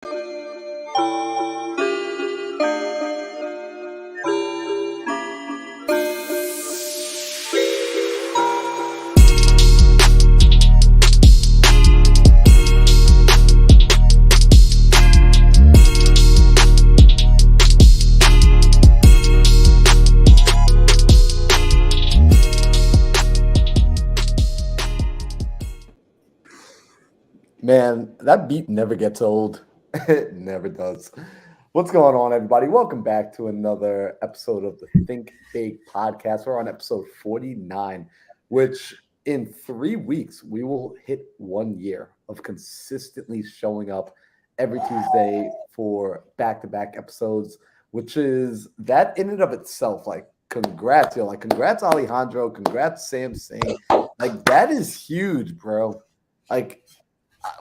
Man, that beat never gets old. It never does. What's going on, everybody? Welcome back to another episode of the Think Big podcast. We're on episode 49, which in 3 weeks, we will hit 1 year of consistently showing up every Tuesday for back to back episodes, which is that in and of itself. Like, congrats, yo. Like, congrats, Alejandro. Congrats, Sam Singh. Like, that is huge, bro. Like,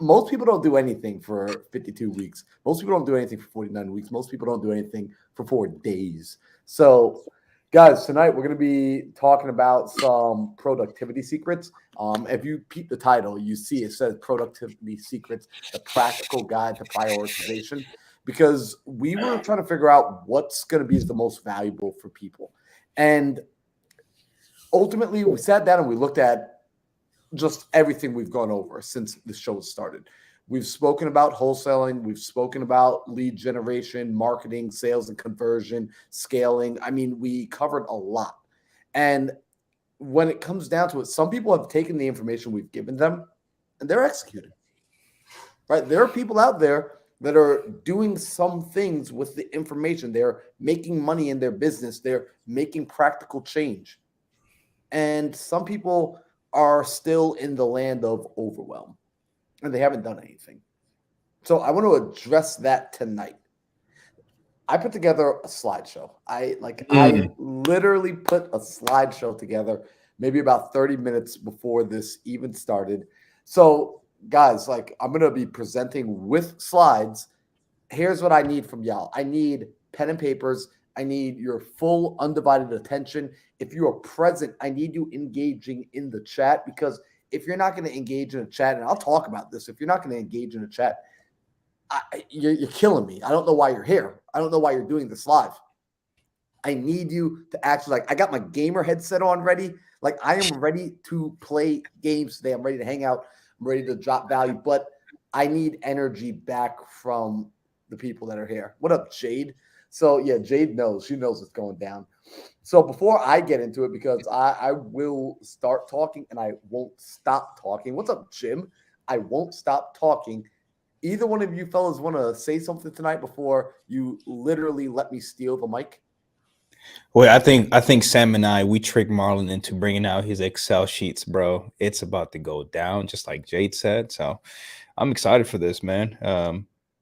most people don't do anything for 52 weeks. Most people don't do anything for 49 weeks. Most people don't do anything for 4 days. So, guys, tonight we're going to be talking about some productivity secrets. If you peep the title, you see it says Productivity Secrets, the Practical Guide to Prioritization, because we were trying to figure out what's going to be the most valuable for people. And ultimately, we sat down and we looked at just everything we've gone over since the show started. We've spoken about wholesaling. We've spoken about lead generation, marketing, sales and conversion, scaling. I mean, we covered a lot. And when it comes down to it, some people have taken the information we've given them and they're executing, right? There are people out there that are doing some things with the information. They're making money in their business. They're making practical change. And some people are still in the land of overwhelm and they haven't done anything. So I want to address that tonight. I put together a slideshow. I literally put a slideshow together maybe about 30 minutes before this even started. So guys, like, I'm going to be presenting with slides. Here's what I need from y'all. I need pen and papers. I need your full undivided attention. If you are present, I need you engaging in the chat, because if you're not going to engage in a chat, and I'll talk about this, if you're not going to engage in a chat, you're killing me. I don't know why you're here. I don't know why you're doing this live. I need you to actually, like, I got my gamer headset on ready. Like, I am ready to play games today. I'm ready to hang out. I'm ready to drop value, but I need energy back from the people that are here. What up, Jade? So, yeah, Jade knows. She knows what's going down. So before I get into it, because I will start talking and I won't stop talking. What's up, Jim? I won't stop talking. Either one of you fellas want to say something tonight before you literally let me steal the mic? Well, I think Sam and we tricked Marlon into bringing out his Excel sheets, bro. It's about to go down, just like Jade said. So I'm excited for this, man.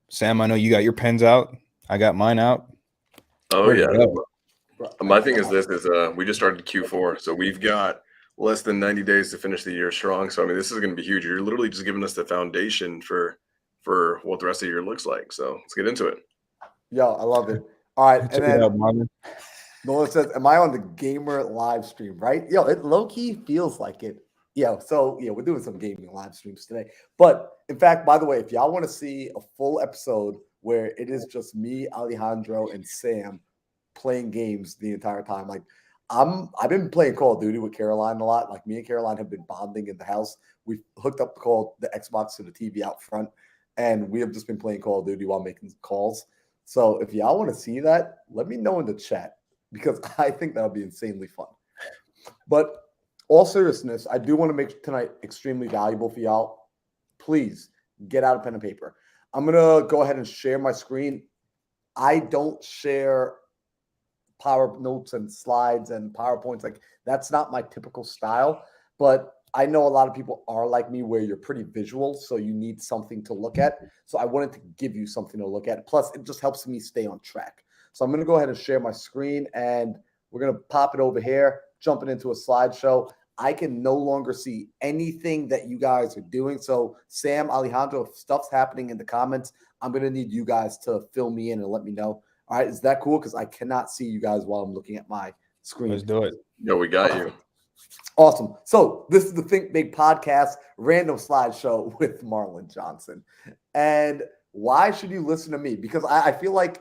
Sam, I know you got your pens out. I got mine out. Oh, yeah. My thing is we just started Q4, so we've got less than 90 days to finish the year strong. So, I mean, this is going to be huge. You're literally just giving us the foundation for what the rest of the year looks like. So let's get into it. Yo, I love it. All right. And then Nolan says, am I on the gamer live stream, right? Yo, it low-key feels like it. Yeah, so yeah, we're doing some gaming live streams today. But in fact, by the way, if y'all want to see a full episode where it is just me, Alejandro, and Sam playing games the entire time, like, I've been playing Call of Duty with Caroline a lot. Like, me and Caroline have been bonding in the house. We hooked up the Xbox to the TV out front, and we have just been playing Call of Duty while making calls. So if y'all want to see that, let me know in the chat, because I think that'll be insanely fun. But all seriousness, I do want to make tonight extremely valuable for y'all. Please get out a pen and paper. I'm going to go ahead and share my screen. I don't share power notes and slides and PowerPoints. Like, that's not my typical style. But I know a lot of people are like me, where you're pretty visual, so you need something to look at. So I wanted to give you something to look at. Plus, it just helps me stay on track. So I'm going to go ahead and share my screen, and we're going to pop it over here, jumping into a slideshow. I can no longer see anything that you guys are doing. So Sam, Alejandro, if stuff's happening in the comments, I'm going to need you guys to fill me in and let me know. All right, is that cool? Because I cannot see you guys while I'm looking at my screen. Let's do it. No, we got you. Awesome. So this is the Think Big podcast, random slideshow with Marlon Johnson. And Why should you listen to me? Because I feel like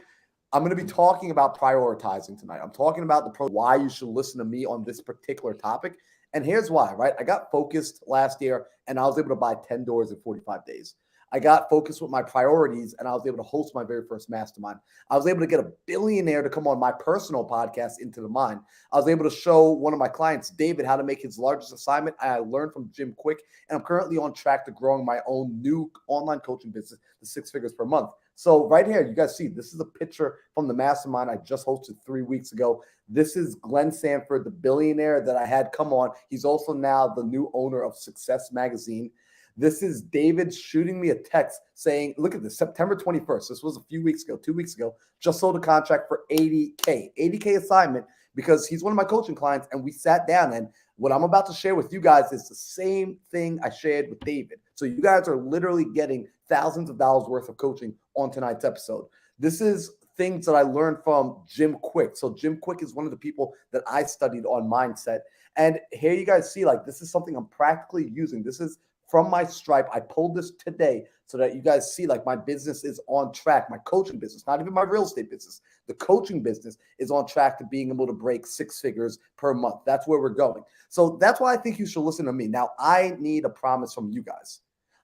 I'm going to be talking about prioritizing tonight. I'm talking about why you should listen to me on this particular topic. And here's why, right? I got focused last year and I was able to buy 10 doors in 45 days. I got focused with my priorities and I was able to host my very first mastermind. I was able to get a billionaire to come on my personal podcast, Into the Mind. I was able to show one of my clients, David, how to make his largest assignment. I learned from Jim Quick, and I'm currently on track to growing my own new online coaching business to 6 figures per month. So right here, you guys see, this is a picture from the mastermind I just hosted 3 weeks ago. This is Glenn Sanford, the billionaire that I had come on. He's also now the new owner of Success Magazine. This is David shooting me a text saying, look at this, September 21st. This was a few weeks ago, 2 weeks ago, just sold a contract for $80K assignment because he's one of my coaching clients. And we sat down, and what I'm about to share with you guys is the same thing I shared with David. So you guys are literally getting thousands of dollars worth of coaching on tonight's episode. This is things that I learned from Jim Quick. So Jim Quick is one of the people that I studied on mindset. And here you guys see, like, this is something I'm practically using. This is from my Stripe. I pulled this today so that you guys see, like, my business is on track. My coaching business, not even my real estate business. The coaching business is on track to being able to break 6 figures per month. That's where we're going. So that's why I think you should listen to me. Now, I need a promise from you guys.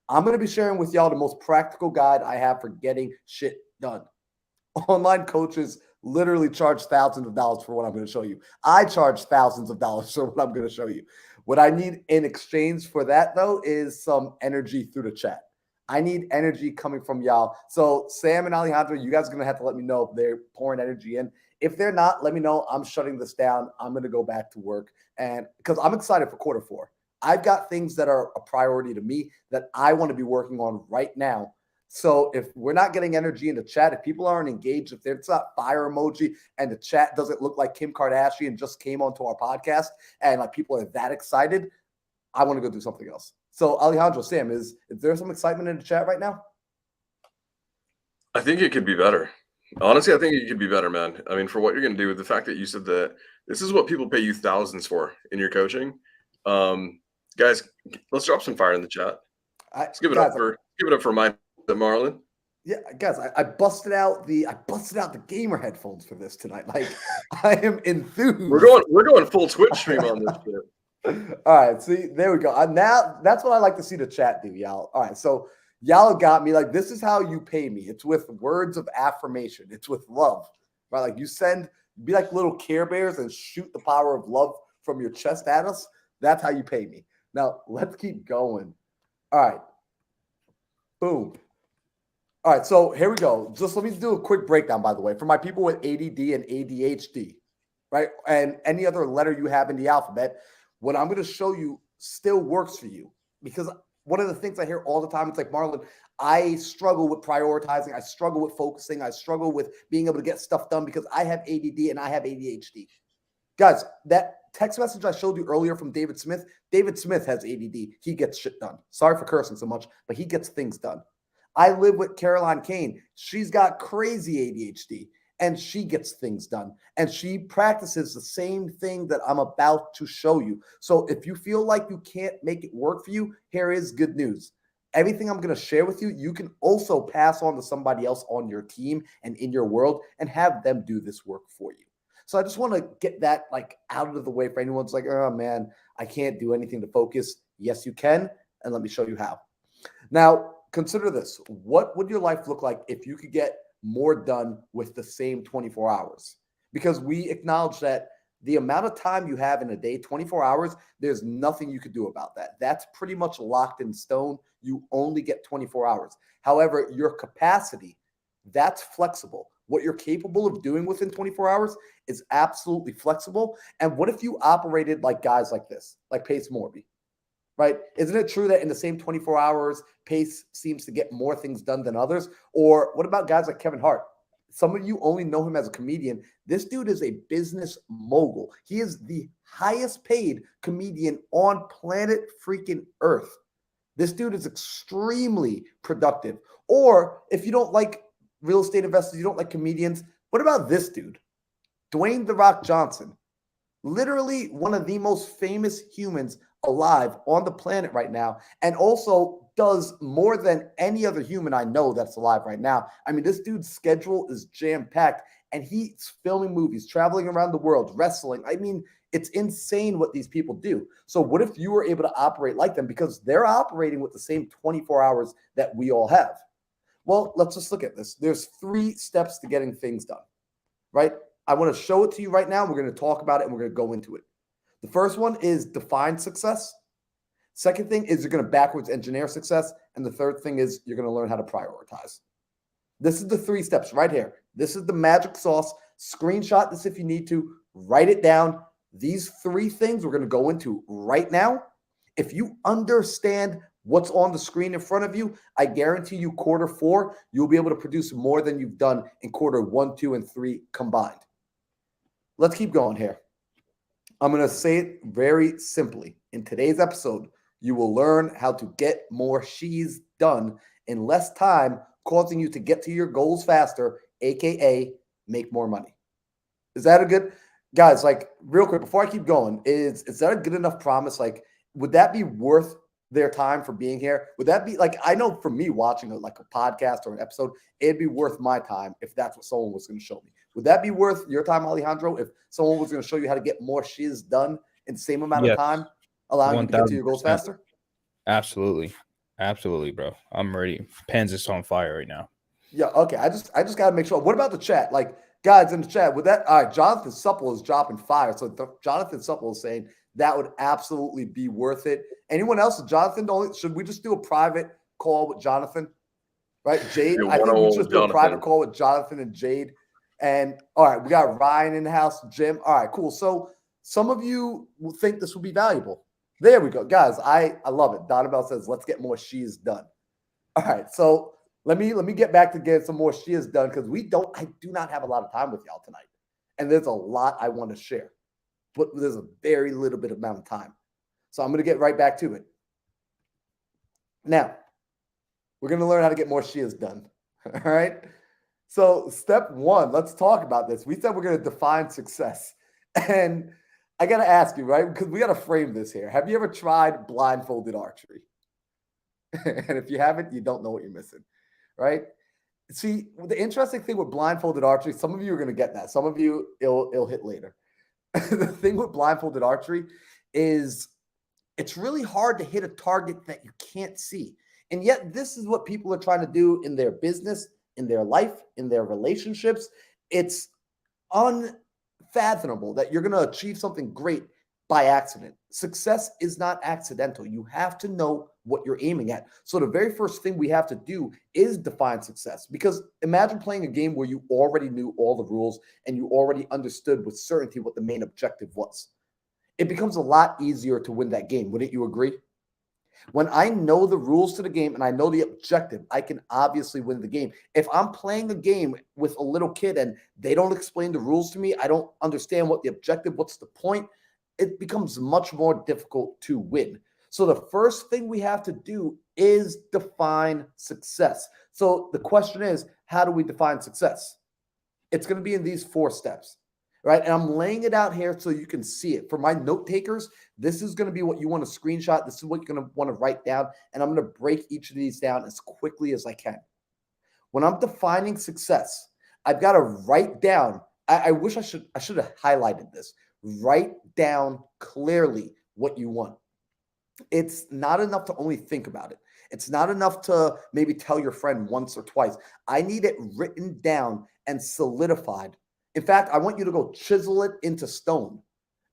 I'm going to be sharing with y'all the most practical guide I have for getting shit done. Online coaches literally charge thousands of dollars for what I'm going to show you. I charge thousands of dollars for what I'm going to show you. What I need in exchange for that, though, is some energy through the chat. I need energy coming from y'all. So Sam and Alejandro, you guys are going to have to let me know if they're pouring energy in. If they're not, let me know. I'm shutting this down. I'm going to go back to work. And because I'm excited for quarter four. I've got things that are a priority to me that I want to be working on right now. So if we're not getting energy in the chat, if people aren't engaged, if there's not fire emoji and the chat doesn't look like Kim Kardashian just came onto our podcast and like people are that excited, I want to go do something else. So Alejandro, Sam, is there some excitement in the chat right now? I think it could be better. Honestly, I think it could be better, man. I mean, for what you're going to do, with the fact that you said that this is what people pay you thousands for in your coaching. Guys, let's drop some fire in the chat. Let's give it up for my Marlon. Yeah, guys, I busted out the gamer headphones for this tonight. Like, I am enthused. We're going full Twitch stream on this shit. All right, see, there we go. Now that's what I like to see the chat do, y'all. All right, so y'all got me. Like, this is how you pay me. It's with words of affirmation. It's with love, right? Like, be like little Care Bears and shoot the power of love from your chest at us. That's how you pay me. Now let's keep going. All right, boom. All right, so here we go. Just let me do a quick breakdown, by the way, for my people with ADD and ADHD, right? And any other letter you have in the alphabet, what I'm going to show you still works for you. Because one of the things I hear all the time, it's like, Marlon, I struggle with prioritizing. I struggle with focusing. I struggle with being able to get stuff done because I have ADD and I have ADHD. Guys, that text message I showed you earlier from David Smith has ADD. He gets shit done. Sorry for cursing so much, but he gets things done. I live with Caroline Kane. She's got crazy ADHD and she gets things done. And she practices the same thing that I'm about to show you. So if you feel like you can't make it work for you, here is good news. Everything I'm going to share with you, you can also pass on to somebody else on your team and in your world and have them do this work for you. So I just want to get that like out of the way for anyone who's like, oh man, I can't do anything to focus. Yes, you can. And let me show you how. Now, consider this. What would your life look like if you could get more done with the same 24 hours? Because we acknowledge that the amount of time you have in a day, 24 hours, there's nothing you could do about that. That's pretty much locked in stone. You only get 24 hours. However, your capacity, that's flexible. What you're capable of doing within 24 hours is absolutely flexible. And what if you operated like guys like this, like Pace Morby? Right? Isn't it true that in the same 24 hours, Pace seems to get more things done than others? Or what about guys like Kevin Hart? Some of you only know him as a comedian. This dude is a business mogul. He is the highest paid comedian on planet freaking Earth. This dude is extremely productive. Or if you don't like real estate investors, you don't like comedians, what about this dude? Dwayne "The Rock" Johnson. Literally one of the most famous humans alive on the planet right now, and also does more than any other human I know that's alive right now. I mean, this dude's schedule is jam-packed, and he's filming movies, traveling around the world, wrestling. I mean, it's insane what these people do. So what if you were able to operate like them? Because they're operating with the same 24 hours that we all have. Well, let's just look at this. There's 3 steps to getting things done, right? I want to show it to you right now. We're going to talk about it, and we're going to go into it. The first one is define success. Second thing is you're going to backwards engineer success. And the third thing is you're going to learn how to prioritize. This is the 3 steps right here. This is the magic sauce. Screenshot this if you need to. Write it down. These 3 things we're going to go into right now. If you understand what's on the screen in front of you, I guarantee you quarter 4, you'll be able to produce more than you've done in quarter 1, 2, and 3 combined. Let's keep going here. I'm going to say it very simply. In today's episode, you will learn how to get more she's done in less time, causing you to get to your goals faster, aka make more money. Is that a good, guys? Like real quick before I keep going, is that a good enough promise? Like, would that be worth their time for being here? Would that be like, I know for me watching like a podcast or an episode, it'd be worth my time if that's what someone was going to show me. Would that be worth your time, Alejandro, if someone was going to show you how to get more shiz done in the same amount of time, allowing you to get to your goals faster? Absolutely. Absolutely, bro. I'm ready. Pen's just on fire right now. Yeah, okay. I just got to make sure. What about the chat? Like, guys in the chat, would that, all right, Jonathan Supple is dropping fire. So Jonathan Supple is saying that would absolutely be worth it. Anyone else? Jonathan, should we just do a private call with Jonathan? Right? Jade, I think we should just do a private call with Jonathan and Jade. And all right, we got Ryan in the house, Jim. All right, cool. So some of you will think this will be valuable. There we go. Guys, I love it. Donabelle says, let's get more she's done. All right, so let me get back to getting some more she's done because I do not have a lot of time with y'all tonight. And there's a lot I want to share, but there's a very little bit amount of time. So I'm going to get right back to it. Now, we're going to learn how to get more she's done. All right. So step 1, let's talk about this. We said we're going to define success. And I got to ask you, right? Because we got to frame this here. Have you ever tried blindfolded archery? And if you haven't, you don't know what you're missing, right? See, the interesting thing with blindfolded archery, some of you are going to get that. Some of you, it'll hit later. The thing with blindfolded archery is it's really hard to hit a target that you can't see. And yet this is what people are trying to do in their business, in their life, in their relationships. It's unfathomable that you're going to achieve something great by accident. Success is not accidental. You have to know what you're aiming at. So the very first thing we have to do is define success, because imagine playing a game where you already knew all the rules and you already understood with certainty what the main objective was. It becomes a lot easier to win that game. Wouldn't you agree? When I know the rules to the game and I know the objective, I can obviously win the game. If I'm playing a game with a little kid and they don't explain the rules to me, I don't understand what the objective, what's the point, it becomes much more difficult to win. So the first thing we have to do is define success. So the question is, how do we define success? It's going to be in these 4 steps. Right. And I'm laying it out here so you can see it. For my note takers, this is going to be what you want to screenshot. This is what you're going to want to write down. And I'm going to break each of these down as quickly as I can. When I'm defining success, I've got to write down. I wish I should have highlighted this. Write down clearly what you want. It's not enough to only think about it. It's not enough to maybe tell your friend once or twice. I need it written down and solidified. In fact, I want you to go chisel it into stone,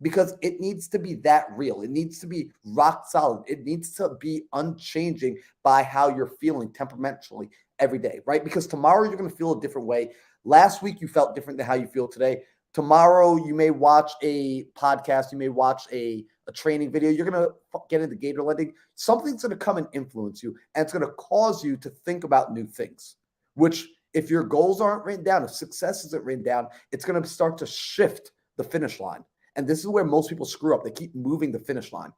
because it needs to be that real. It needs to be rock solid. It needs to be unchanging by how you're feeling temperamentally every day, right? Because tomorrow you're going to feel a different way. Last week you felt different than how you feel today. Tomorrow you may watch a podcast. You may watch a training video. You're going to get into gator lending. Something's going to come and influence you, and it's going to cause you to think about new things, which, if your goals aren't written down, if success isn't written down, it's going to start to shift the finish line. And this is where most people screw up. They keep moving the finish line.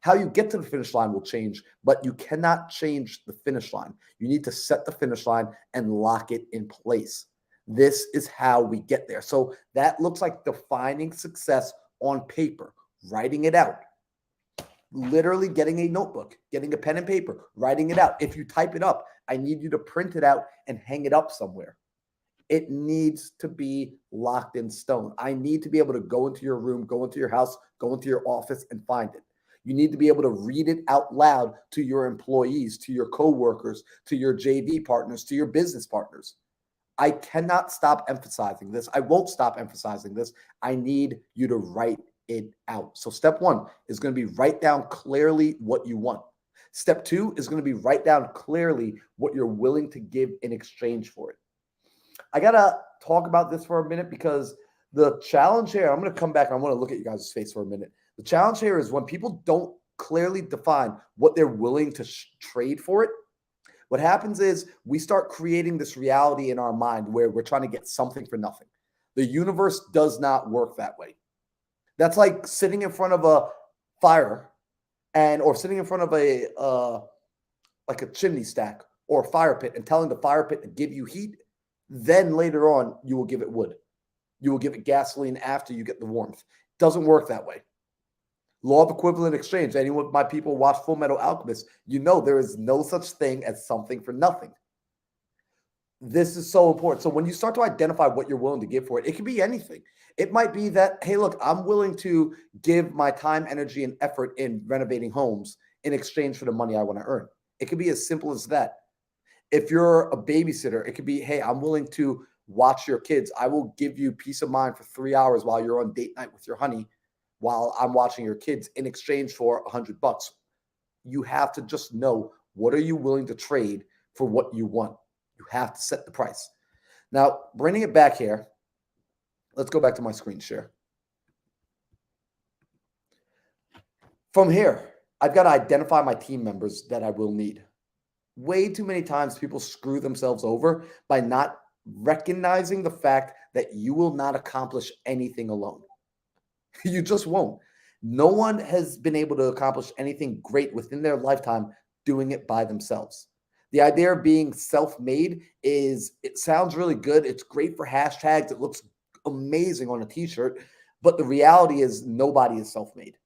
How you get to the finish line will change, but you cannot change the finish line. You need to set the finish line and lock it in place. This is how we get there. So that looks like defining success on paper, writing it out. Literally getting a notebook, getting a pen and paper, writing it out. If you type it up, I need you to print it out and hang it up somewhere. It needs to be locked in stone. I need to be able to go into your room, go into your house, go into your office and find it. You need to be able to read it out loud to your employees, to your coworkers, to your JV partners, to your business partners. I cannot stop emphasizing this. I won't stop emphasizing this. I need you to write it out. So, step one is going to be write down clearly what you want. Step two is going to be write down clearly what you're willing to give in exchange for it. I got to talk about this for a minute because the challenge here, I'm going to come back and I want to look at you guys' face for a minute. The challenge here is when people don't clearly define what they're willing to trade for it, what happens is we start creating this reality in our mind where we're trying to get something for nothing. The universe does not work that way. That's like sitting in front of a fire or sitting in front of like a chimney stack or a fire pit and telling the fire pit to give you heat. Then later on, you will give it wood. You will give it gasoline after you get the warmth. It doesn't work that way. Law of equivalent exchange. Anyone of my people watch Full Metal Alchemist, you know there is no such thing as something for nothing. This is so important. So when you start to identify what you're willing to give for it, it can be anything. It might be that, hey, look, I'm willing to give my time, energy, and effort in renovating homes in exchange for the money I want to earn. It could be as simple as that. If you're a babysitter, it could be, hey, I'm willing to watch your kids. I will give you peace of mind for 3 hours while you're on date night with your honey while I'm watching your kids in exchange for $100. You have to just know, what are you willing to trade for what you want? You have to set the price. Now, bringing it back here, let's go back to my screen share. From here, I've got to identify my team members that I will need. Way too many times people screw themselves over by not recognizing the fact that you will not accomplish anything alone. You just won't. No one has been able to accomplish anything great within their lifetime doing it by themselves. The idea of being self-made it sounds really good. It's great for hashtags. It looks amazing on a t-shirt, but the reality is nobody is self-made.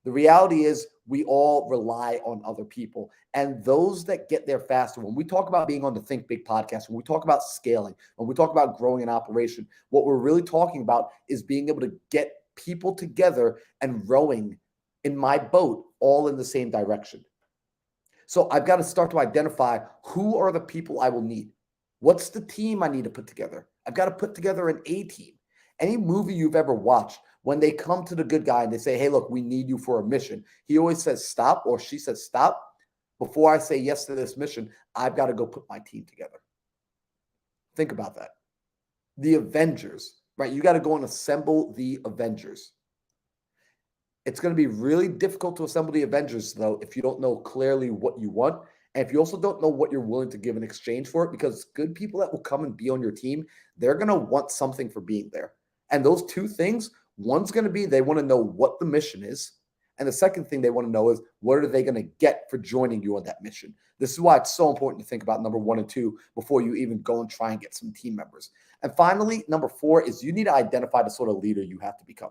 The reality is we all rely on other people. And those that get there faster, when we talk about being on the Think Big podcast, when we talk about scaling, when we talk about growing an operation, what we're really talking about is being able to get people together and rowing in my boat all in the same direction. So I've got to start to identify who are the people I will need. What's the team I need to put together? I've got to put together an A team. Any movie you've ever watched, when they come to the good guy and they say, hey, look, we need you for a mission, he always says stop, or she says stop. Before I say yes to this mission, I've got to go put my team together. Think about that. The Avengers, right? You got to go and assemble the Avengers. It's going to be really difficult to assemble the Avengers, though, if you don't know clearly what you want. And if you also don't know what you're willing to give in exchange for it, because good people that will come and be on your team, they're going to want something for being there. And those two things, one's going to be they want to know what the mission is. And the second thing they want to know is what are they going to get for joining you on that mission? This is why it's so important to think about number 1 and 2 before you even go and try and get some team members. And finally, number 4 is you need to identify the sort of leader you have to become.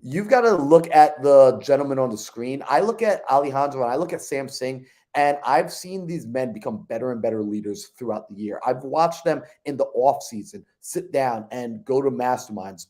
You've got to look at the gentleman on the screen. I look at Alejandro and I look at Sam Singh, and I've seen these men become better and better leaders throughout the year. I've watched them in the off season sit down and go to masterminds,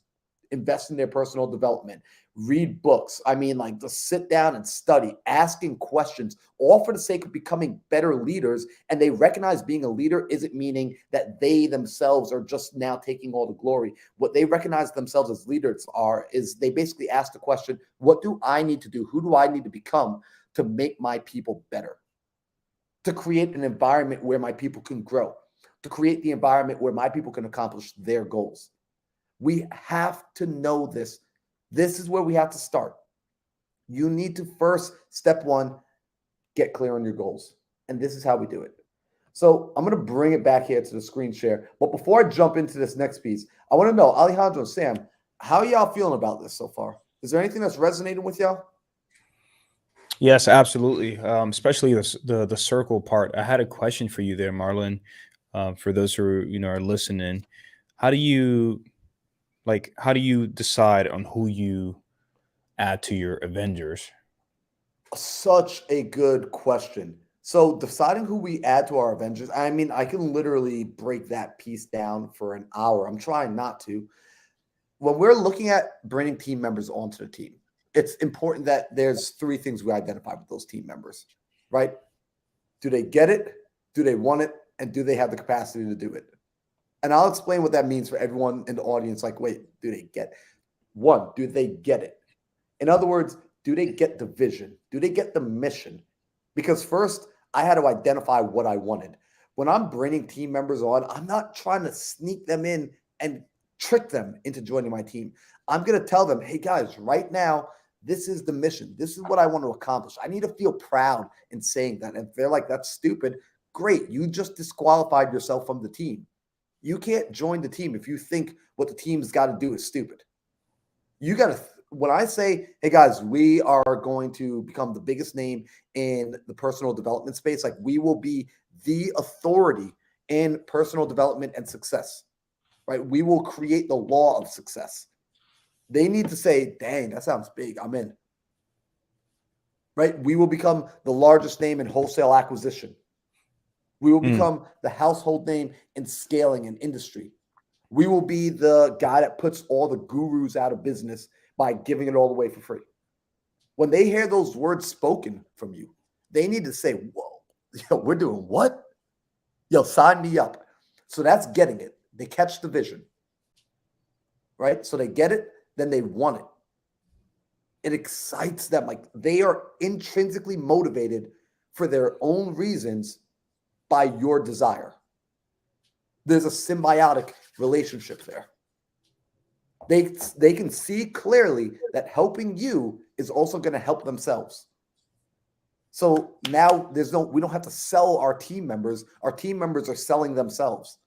invest in their personal development, read books. I mean, like, just sit down and study, asking questions, all for the sake of becoming better leaders. And they recognize being a leader isn't meaning that they themselves are just now taking all the glory. What they recognize themselves as leaders is they basically ask the question, what do I need to do? Who do I need to become to make my people better? To create an environment where my people can grow, to create the environment where my people can accomplish their goals. We have to know this. This is where we have to start. You need to first, step 1, get clear on your goals. And this is how we do it. So I'm going to bring it back here to the screen share. But before I jump into this next piece, I want to know, Alejandro and Sam, how y'all feeling about this so far? Is there anything that's resonating with y'all? Yes, absolutely. Especially the circle part. I had a question for you there, Marlon. For those who are listening, how do you how do you decide on who you add to your Avengers? Such a good question. So deciding who we add to our Avengers, I mean, I can literally break that piece down for an hour. I'm trying not to. When we're looking at bringing team members onto the team, it's important that there's three things we identify with those team members, right? Do they get it? Do they want it? And do they have the capacity to do it? And I'll explain what that means for everyone in the audience. Like, wait, do they get one? Do they get it? In other words, do they get the vision? Do they get the mission? Because first, I had to identify what I wanted. When I'm bringing team members on, I'm not trying to sneak them in and trick them into joining my team. I'm going to tell them, hey guys, right now, this is the mission. This is what I want to accomplish. I need to feel proud in saying that. And if they're like, that's stupid, great. You just disqualified yourself from the team. You can't join the team if you think what the team's got to do is stupid. You got to, when I say, hey guys, we are going to become the biggest name in the personal development space, like we will be the authority in personal development and success, right? We will create the law of success. They need to say, dang, that sounds big. I'm in, right? We will become the largest name in wholesale acquisition. We will become the household name in scaling an industry. We will be the guy that puts all the gurus out of business by giving it all away for free. When they hear those words spoken from you, they need to say, whoa, yo, we're doing what? Yo, sign me up. So that's getting it. They catch the vision, right? So they get it, then they want it. It excites them. Like they are intrinsically motivated for their own reasons by your desire. There's a symbiotic relationship there. They can see clearly that helping you is also going to help themselves. So now we don't have to sell our team members. Our team members are selling themselves.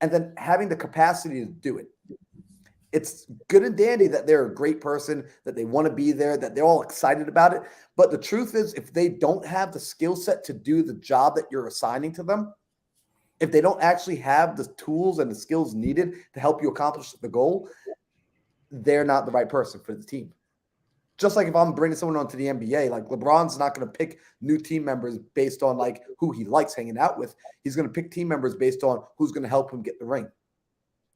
And then having the capacity to do it. It's good and dandy that they're a great person, that they want to be there, that they're all excited about it. But the truth is, if they don't have the skill set to do the job that you're assigning to them, if they don't actually have the tools and the skills needed to help you accomplish the goal, they're not the right person for the team. Just like if I'm bringing someone onto the NBA, like LeBron's not going to pick new team members based on like who he likes hanging out with. He's going to pick team members based on who's going to help him get the ring,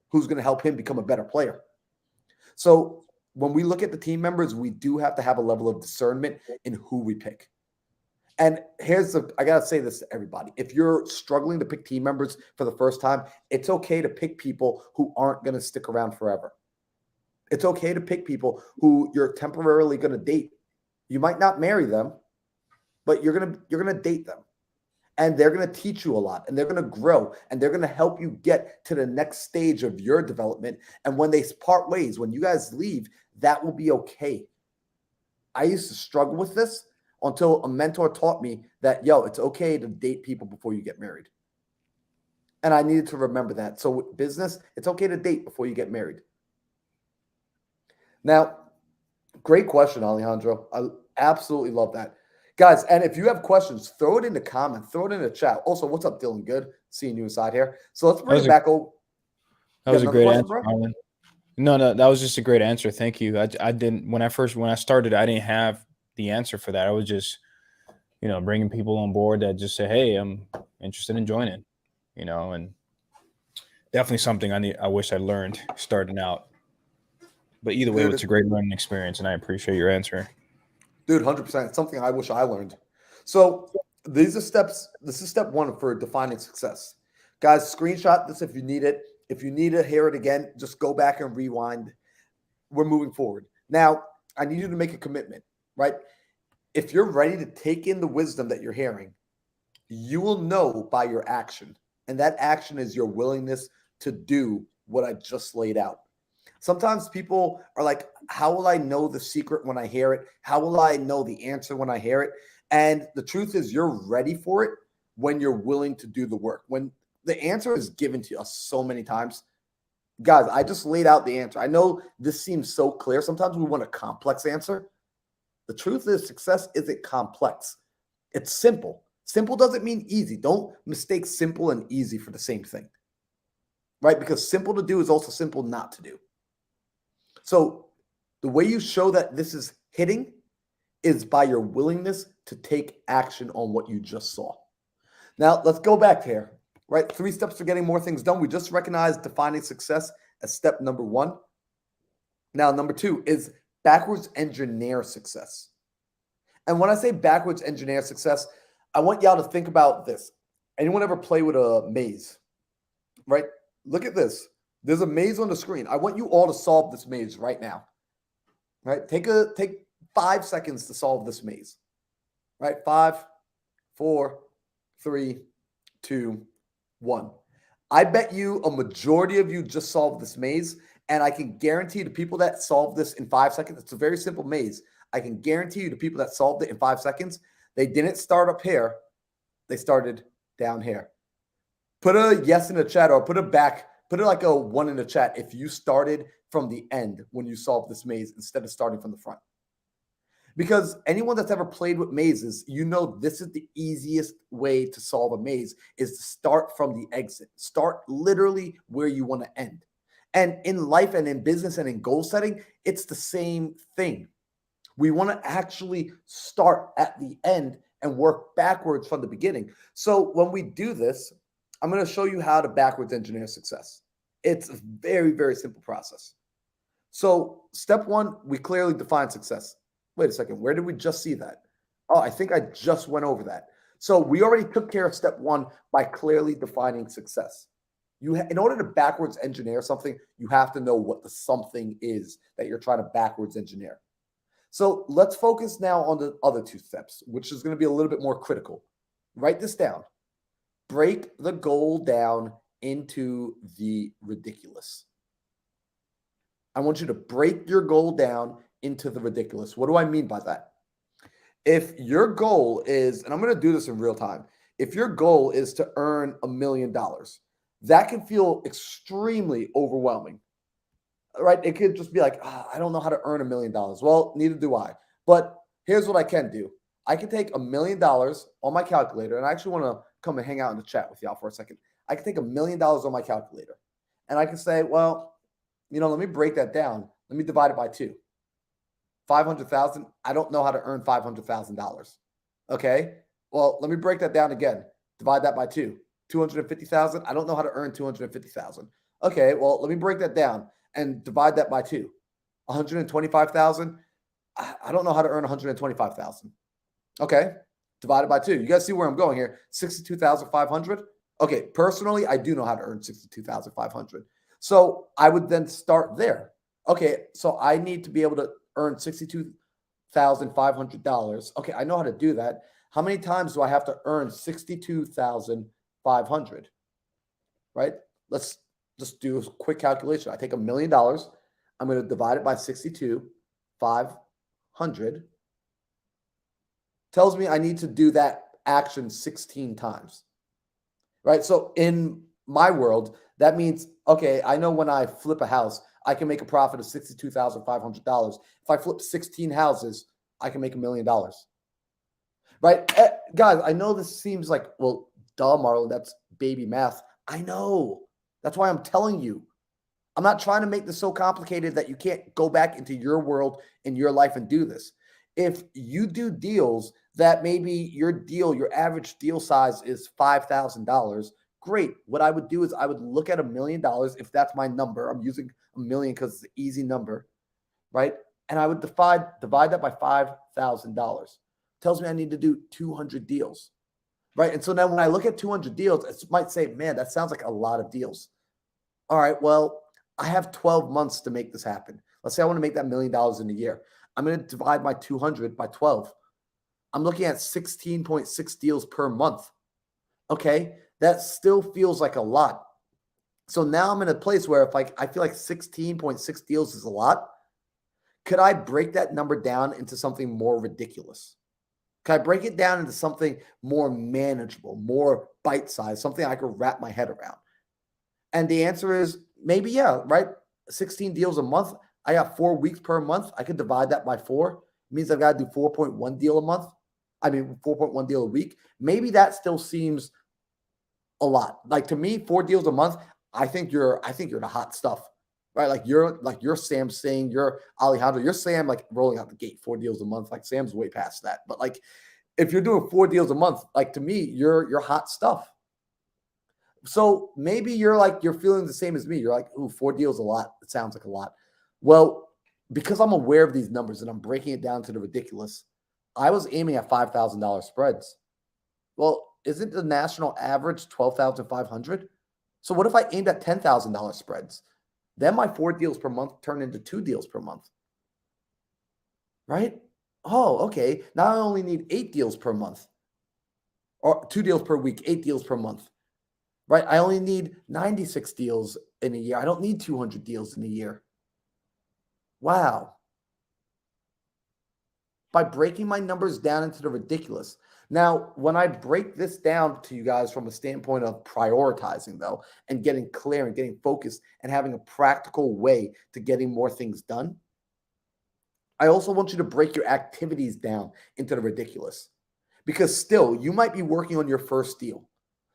who's going to help him become a better player. So when we look at the team members, we do have to have a level of discernment in who we pick. And I got to say this to everybody. If you're struggling to pick team members for the first time, it's okay to pick people who aren't going to stick around forever. It's okay to pick people who you're temporarily going to date. You might not marry them, but you're going to date them. And they're going to teach you a lot, and they're going to grow, and they're going to help you get to the next stage of your development. And when they part ways, when you guys leave, that will be okay. I used to struggle with this until a mentor taught me that, yo, it's okay to date people before you get married. And I needed to remember that. So with business, it's okay to date before you get married. Now, great question, Alejandro. I absolutely love that. Guys, and if you have questions, throw it in the comment, throw it in the chat. Also, what's up, Dylan? Good seeing you inside here. So let's bring it back over. That was a great answer, Marlon. No, that was just a great answer. Thank you. I didn't when I started, I didn't have the answer for that. I was just, bringing people on board that just say, hey, I'm interested in joining, and definitely something I wish I learned starting out. But either way, it's a great learning experience, and I appreciate your answer. Dude, 100%. It's something I wish I learned. So these are steps. This is step one for defining success. Guys, screenshot this if you need it. If you need to hear it again, just go back and rewind. We're moving forward. Now, I need you to make a commitment, right? If you're ready to take in the wisdom that you're hearing, you will know by your action. And that action is your willingness to do what I just laid out. Sometimes people are like, how will I know the secret when I hear it? How will I know the answer when I hear it? And the truth is you're ready for it when you're willing to do the work. When the answer is given to us so many times. Guys, I just laid out the answer. I know this seems so clear. Sometimes we want a complex answer. The truth is success isn't complex. It's simple. Simple doesn't mean easy. Don't mistake simple and easy for the same thing, right? Because simple to do is also simple not to do. So the way you show that this is hitting is by your willingness to take action on what you just saw. Now, let's go back here, right? 3 steps for getting more things done. We just recognized defining success as step number 1. Now, number 2 is backwards engineer success. And when I say backwards engineer success, I want y'all to think about this. Anyone ever play with a maze, right? Look at this. There's a maze on the screen. I want you all to solve this maze right now, right? Take 5 seconds to solve this maze, right? 5, 4, 3, 2, 1. I bet you a majority of you just solved this maze, and I can guarantee the people that solved this in 5 seconds, it's a very simple maze. I can guarantee you the people that solved it in 5 seconds, they didn't start up here. They started down here. Put a yes in the chat or put it like a 1 in the chat if you started from the end when you solved this maze instead of starting from the front. Because anyone that's ever played with mazes, you know this is the easiest way to solve a maze is to start from the exit. Start literally where you want to end. And in life and in business and in goal setting, it's the same thing. We want to actually start at the end and work backwards from the beginning. So when we do this, I'm going to show you how to backwards engineer success. It's a very, very simple process. So step 1, we clearly define success. Wait a second. Where did we just see that? Oh, I think I just went over that. So we already took care of step 1 by clearly defining success. In order to backwards engineer something, you have to know what the something is that you're trying to backwards engineer. So let's focus now on the other 2 steps, which is going to be a little bit more critical. Write this down. Break the goal down into the ridiculous. I want you to break your goal down into the ridiculous. What do I mean by that? If your goal is, and I'm going to do this in real time, if your goal is to earn $1 million, that can feel extremely overwhelming, right? It could just be like, I don't know how to earn $1 million. Well, neither do I. But here's what I can do. I can take $1 million on my calculator, and I actually want to come and hang out in the chat with y'all for a second. I can take $1 million on my calculator, and I can say, well, let me break that down. Let me divide it by 2. 500,000. I don't know how to earn $500,000. Okay. Well, let me break that down again. Divide that by 2. 250,000. I don't know how to earn 250,000. Okay. Well, let me break that down and divide that by 2. 125,000. I don't know how to earn 125,000. Okay. Divided by 2. You guys see where I'm going here. 62,500. Okay. Personally, I do know how to earn 62,500. So I would then start there. Okay. So I need to be able to earn $62,500. Okay. I know how to do that. How many times do I have to earn 62,500? Right? Let's just do a quick calculation. I take $1 million. I'm going to divide it by 62,500. Tells me I need to do that action 16 times. Right? So in my world, that means, okay, I know when I flip a house, I can make a profit of $62,500. If I flip 16 houses, I can make $1 million. Right? Guys, I know this seems like, well, duh, Marlon, that's baby math. I know. That's why I'm telling you. I'm not trying to make this so complicated that you can't go back into your world in your life and do this. If you do deals that maybe your average deal size is $5,000, great. What I would do is I would look at $1 million, if that's my number. I'm using $1 million because it's an easy number, right? And I would divide that by $5,000. Tells me I need to do 200 deals, right? And so now when I look at 200 deals, it might say, man, that sounds like a lot of deals. All right, well, I have 12 months to make this happen. Let's say I want to make that $1 million in a year. I'm going to divide my 200 by 12. I'm looking at 16.6 deals per month. Okay, that still feels like a lot. So now I'm in a place where if I feel like 16.6 deals is a lot, could I break that number down into something more ridiculous? Could I break it down into something more manageable, more bite-sized, something I could wrap my head around? And the answer is maybe, yeah, right? 16 deals a month. I got 4 weeks per month. I could divide that by 4. It means I've got to do 4.1 deal a month. 4.1 deal a week. Maybe that still seems a lot. Like to me, 4 deals a month, I think you're the hot stuff. right? Like you're Sam saying, you're Alejandro, you're Sam like rolling out the gate, 4 deals a month. Like Sam's way past that. But like if you're doing 4 deals a month, like to me, you're hot stuff. So maybe you're feeling the same as me. You're like, ooh, 4 deals a lot. It sounds like a lot. Well, because I'm aware of these numbers and I'm breaking it down to the ridiculous, I was aiming at $5,000 spreads. Well, isn't the national average 12,500? So what if I aimed at $10,000 spreads? Then my 4 deals per month turn into 2 deals per month, right? Oh, okay. Now I only need 8 deals per month or 2 deals per week, 8 deals per month, right? I only need 96 deals in a year. I don't need 200 deals in a year. Wow. By breaking my numbers down into the ridiculous. Now, when I break this down to you guys from a standpoint of prioritizing, though, and getting clear and getting focused and having a practical way to getting more things done, I also want you to break your activities down into the ridiculous because still, you might be working on your first deal.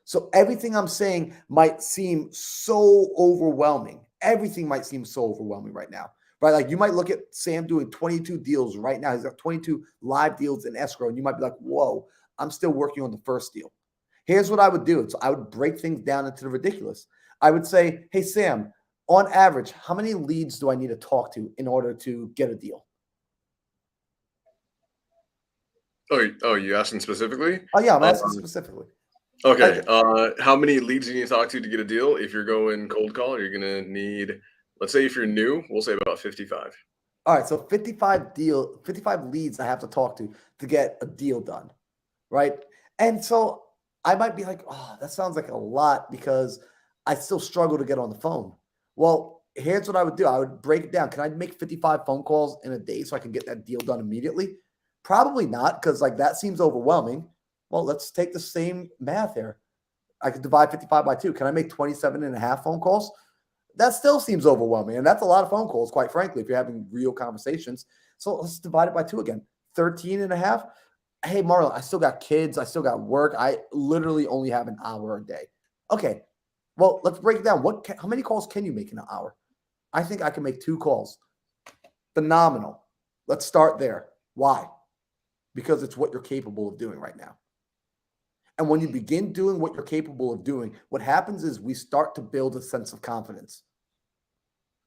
So everything I'm saying might seem so overwhelming. Everything might seem so overwhelming right now, right? Like you might look at Sam doing 22 deals right now. He's got 22 live deals in escrow, and you might be like, whoa, I'm still working on the first deal. Here's what I would do. So I would break things down into the ridiculous. I would say, hey, Sam, on average, how many leads do I need to talk to in order to get a deal? Oh, you asking specifically? Oh, yeah, I'm asking Um, specifically. okay. Like, How many leads do you need to talk to get a deal? If you're going cold call, you're gonna need, let's say, if you're new, we'll say about 55. all right, so 55 leads I have to talk to get a deal done, right? And so I might be like, oh, that sounds like a lot because I still struggle to get on the phone. Well, here's what I would do. I would break it down. Can I make 55 phone calls in a day so I can get that deal done immediately? Probably not, because like that seems overwhelming. Well, let's take the same math here. I could divide 55 by 2. Can I make 27 and a half phone calls? That still seems overwhelming. And that's a lot of phone calls, quite frankly, if you're having real conversations. So let's divide it by 2 again. 13 and a half. Hey, Marlon, I still got kids. I still got work. I literally only have an hour a day. Okay. Well, let's break it down. How many calls can you make in an hour? I think I can make 2 calls. Phenomenal. Let's start there. Why? Because it's what you're capable of doing right now. And when you begin doing what you're capable of doing, what happens is we start to build a sense of confidence.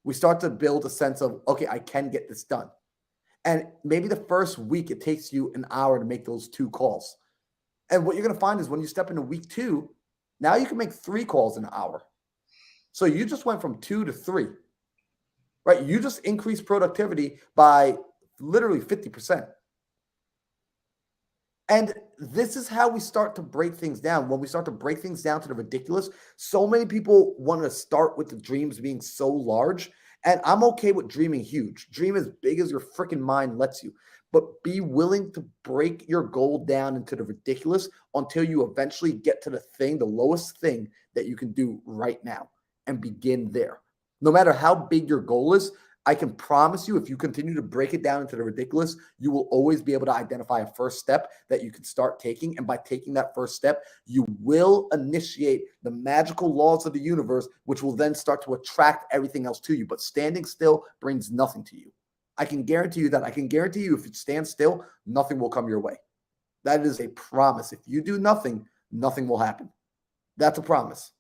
We start to build a sense of, okay, I can get this done. And maybe the first week, it takes you an hour to make those 2 calls. And what you're going to find is when you step into week 2, now you can make 3 calls in an hour. So you just went from 2 to 3, right? You just increased productivity by literally 50%. And this is how we start to break things down. When we start to break things down to the ridiculous, so many people want to start with the dreams being so large. And I'm okay with dreaming huge. Dream as big as your freaking mind lets you. But be willing to break your goal down into the ridiculous until you eventually get to the thing, the lowest thing that you can do right now, and begin there. No matter how big your goal is, I can promise you, if you continue to break it down into the ridiculous, you will always be able to identify a first step that you can start taking. And by taking that first step, you will initiate the magical laws of the universe, which will then start to attract everything else to you. But standing still brings nothing to you. I can guarantee you that. I can guarantee you if you stand still, nothing will come your way. That is a promise. If you do nothing, nothing will happen. That's a promise,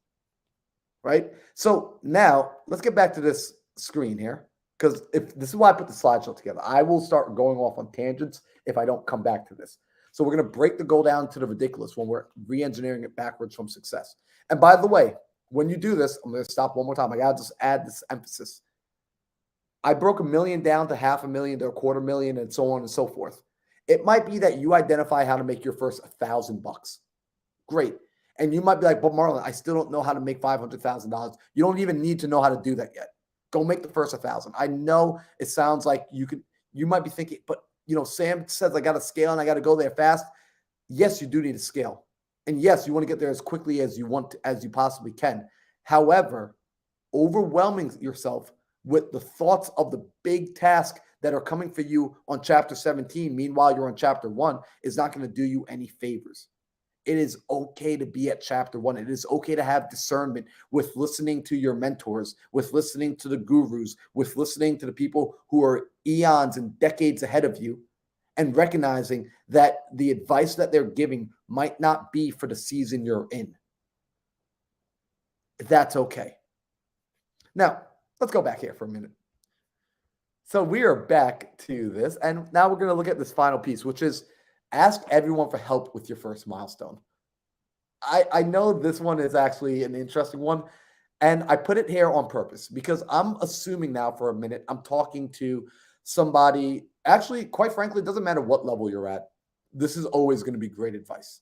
right? So now let's get back to this screen here. Because if this is why I put the slideshow together, I will start going off on tangents if I don't come back to this. So we're going to break the goal down to the ridiculous when we're re-engineering it backwards from success. And by the way, when you do this, I'm going to stop one more time. I got to just add this emphasis. I broke $1 million down to $500,000 to $250,000 and so on and so forth. It might be that you identify how to make your first $1,000. Great. And you might be like, but Marlon, I still don't know how to make $500,000. You don't even need to know how to do that yet. Go make the first 1,000. I know it sounds like you might be thinking, but Sam says I got to scale and I got to go there fast. Yes, you do need to scale. And yes, you want to get there as quickly as as you possibly can. However, overwhelming yourself with the thoughts of the big task that are coming for you on chapter 17, meanwhile you're on chapter 1, is not going to do you any favors. It is okay to be at chapter 1. It is okay to have discernment with listening to your mentors, with listening to the gurus, with listening to the people who are eons and decades ahead of you, and recognizing that the advice that they're giving might not be for the season you're in. That's okay. Now, let's go back here for a minute. So we are back to this, and now we're going to look at this final piece, which is ask everyone for help with your first milestone. I know this one is actually an interesting one, and I put it here on purpose because I'm assuming now for a minute I'm talking to somebody. Actually, quite frankly, it doesn't matter what level you're at. This is always going to be great advice.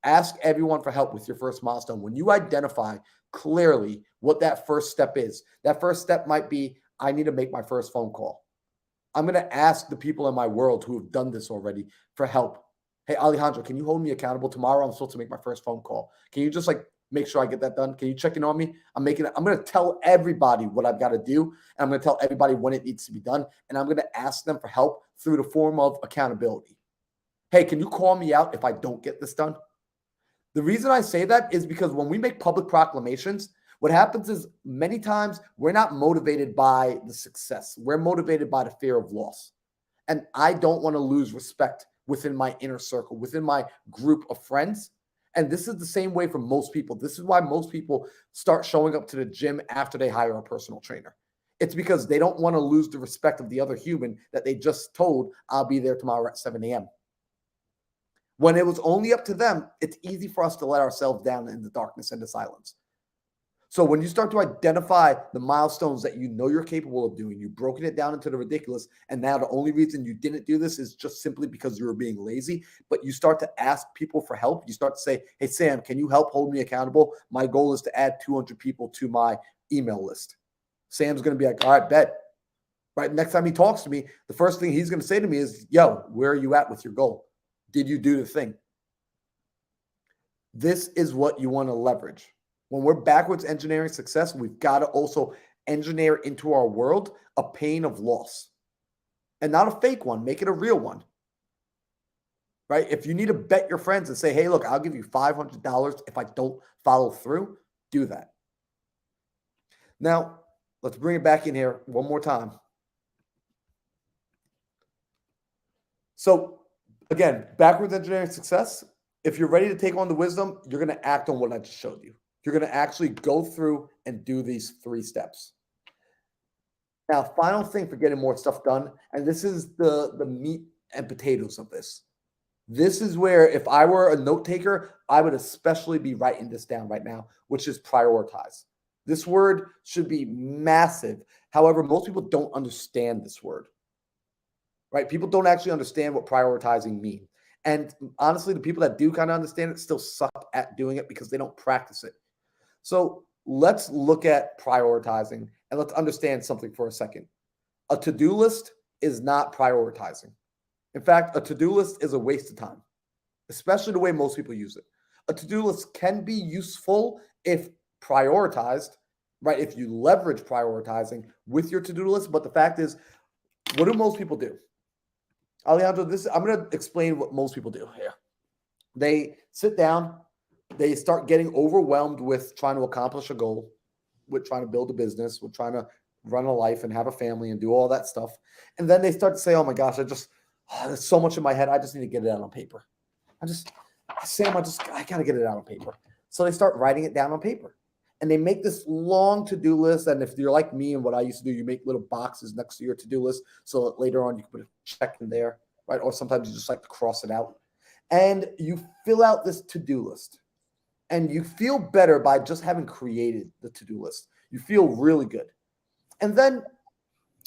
Ask everyone for help with your first milestone. When you identify clearly what that first step is, that first step might be, I need to make my first phone call. I'm going to ask the people in my world who have done this already for help. Hey, Alejandro, can you hold me accountable? Tomorrow I'm supposed to make my first phone call. Can you just make sure I get that done? Can you check in on me? I'm going to tell everybody what I've got to do. And I'm going to tell everybody when it needs to be done. And I'm going to ask them for help through the form of accountability. Hey, can you call me out if I don't get this done? The reason I say that is because when we make public proclamations, what happens is many times we're not motivated by the success. We're motivated by the fear of loss. And I don't want to lose respect within my inner circle, within my group of friends. And this is the same way for most people. This is why most people start showing up to the gym after they hire a personal trainer. It's because they don't want to lose the respect of the other human that they just told, I'll be there tomorrow at 7 a.m. When it was only up to them, it's easy for us to let ourselves down in the darkness and the silence. So when you start to identify the milestones that you know you're capable of doing, you've broken it down into the ridiculous, and now the only reason you didn't do this is just simply because you were being lazy, but you start to ask people for help. You start to say, hey, Sam, can you help hold me accountable? My goal is to add 200 people to my email list. Sam's going to be like, all right, bet. Right? Next time he talks to me, the first thing he's going to say to me is, yo, where are you at with your goal? Did you do the thing? This is what you want to leverage. When we're backwards engineering success, we've got to also engineer into our world a pain of loss. And not a fake one, make it a real one. Right? If you need to bet your friends and say, hey, look, I'll give you $500 if I don't follow through, do that. Now, let's bring it back in here one more time. So, again, backwards engineering success, if you're ready to take on the wisdom, you're going to act on what I just showed you. You're going to actually go through and do these 3 steps. Now, final thing for getting more stuff done, and this is the meat and potatoes of this. This is where if I were a note taker, I would especially be writing this down right now, which is prioritize. This word should be massive. However, most people don't understand this word. Right? People don't actually understand what prioritizing means. And honestly, the people that do kind of understand it still suck at doing it because they don't practice it. So let's look at prioritizing and let's understand something for a second. A to-do list is not prioritizing. In fact, a to-do list is a waste of time, especially the way most people use it. A to-do list can be useful if prioritized, right? If you leverage prioritizing with your to-do list. But the fact is, what do most people do? Alejandro, I'm going to explain what most people do here. They sit down, they start getting overwhelmed with trying to accomplish a goal, with trying to build a business, with trying to run a life and have a family and do all that stuff. And then they start to say, oh my gosh, there's so much in my head. I just need to get it out on paper. I got to get it out on paper. So they start writing it down on paper. And they make this long to-do list. And if you're like me and what I used to do, you make little boxes next to your to-do list so that later on you can put a check in there, right? Or sometimes you just like to cross it out. And you fill out this to-do list. And you feel better by just having created the to-do list. You feel really good. And then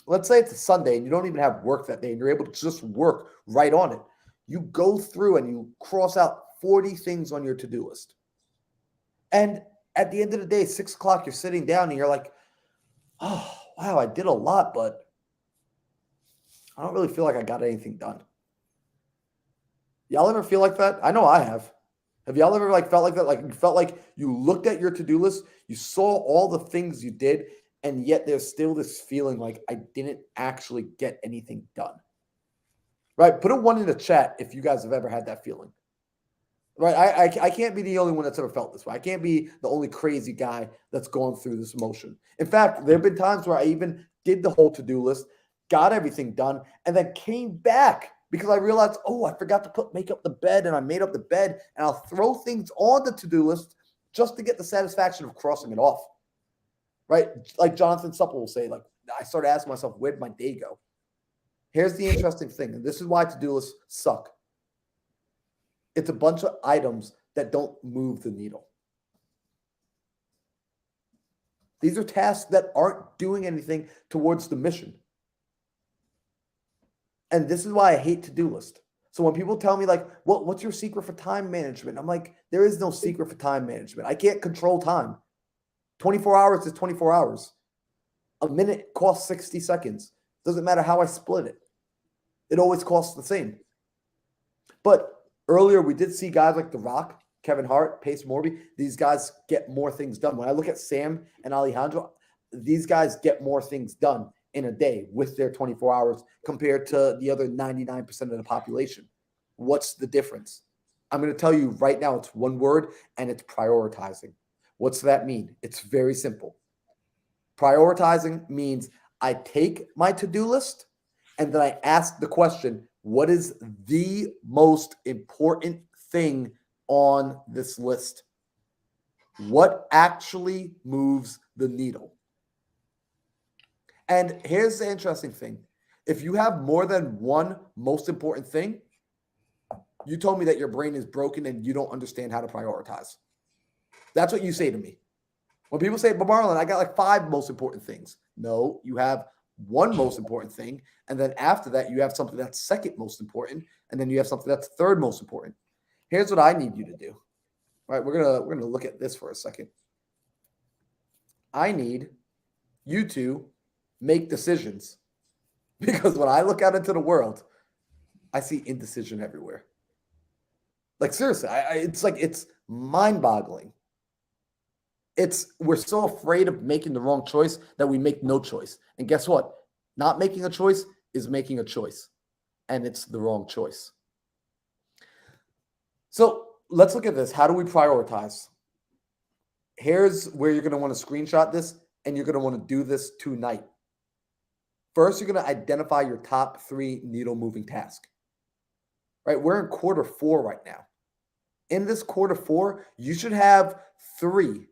let's say it's a Sunday and you don't even have work that day and you're able to just work right on it. You go through and you cross out 40 things on your to-do list. And at the end of the day, 6 o'clock, you're sitting down and you're like, oh, wow, I did a lot, but I don't really feel like I got anything done. Y'all ever feel like that? I know I have. Have y'all ever felt like that? Like you felt like you looked at your to-do list, you saw all the things you did, and yet there's still this feeling like I didn't actually get anything done. Right? Put a 1 in the chat if you guys have ever had that feeling. Right? I can't be the only one that's ever felt this way. I can't be the only crazy guy that's gone through this emotion. In fact, there have been times where I even did the whole to-do list, got everything done, and then came back because I realized, oh, I forgot to make up the bed, and I made up the bed, and I'll throw things on the to-do list just to get the satisfaction of crossing it off. Right? Like Jonathan Supple will say, like, I started asking myself, where'd my day go? Here's the interesting thing, and this is why to-do lists suck. It's a bunch of items that don't move the needle. These are tasks that aren't doing anything towards the mission. And this is why I hate to-do list. So when people tell me like, what's your secret for time management? I'm like, there is no secret for time management. I can't control time. 24 hours is 24 hours. A minute costs 60 seconds. Doesn't matter how I split it. It always costs the same. But earlier, we did see guys like The Rock, Kevin Hart, Pace Morby. These guys get more things done. When I look at Sam and Alejandro, these guys get more things done in a day with their 24 hours compared to the other 99% of the population. What's the difference? I'm going to tell you right now, it's one word, and it's prioritizing. What's that mean? It's very simple. Prioritizing means I take my to-do list and then I ask the question, what is the most important thing on this list? What actually moves the needle? And here's the interesting thing. If you have more than one most important thing, you told me that your brain is broken and you don't understand how to prioritize. That's what you say to me. When people say, but Marlon, I got like 5 most important things. No, you have one most important thing. And then after that, you have something that's second most important. And then you have something that's third most important. Here's what I need you to do. All right, we're gonna look at this for a second. I need you to make decisions. Because when I look out into the world, I see indecision everywhere. Like seriously, it's mind-boggling. We're so afraid of making the wrong choice that we make no choice. And guess what? Not making a choice is making a choice. And it's the wrong choice. So let's look at this. How do we prioritize? Here's where you're going to want to screenshot this, and you're going to want to do this tonight. First, you're going to identify your top 3 needle-moving tasks. Right? We're in quarter 4 right now. In this quarter 4, you should have 3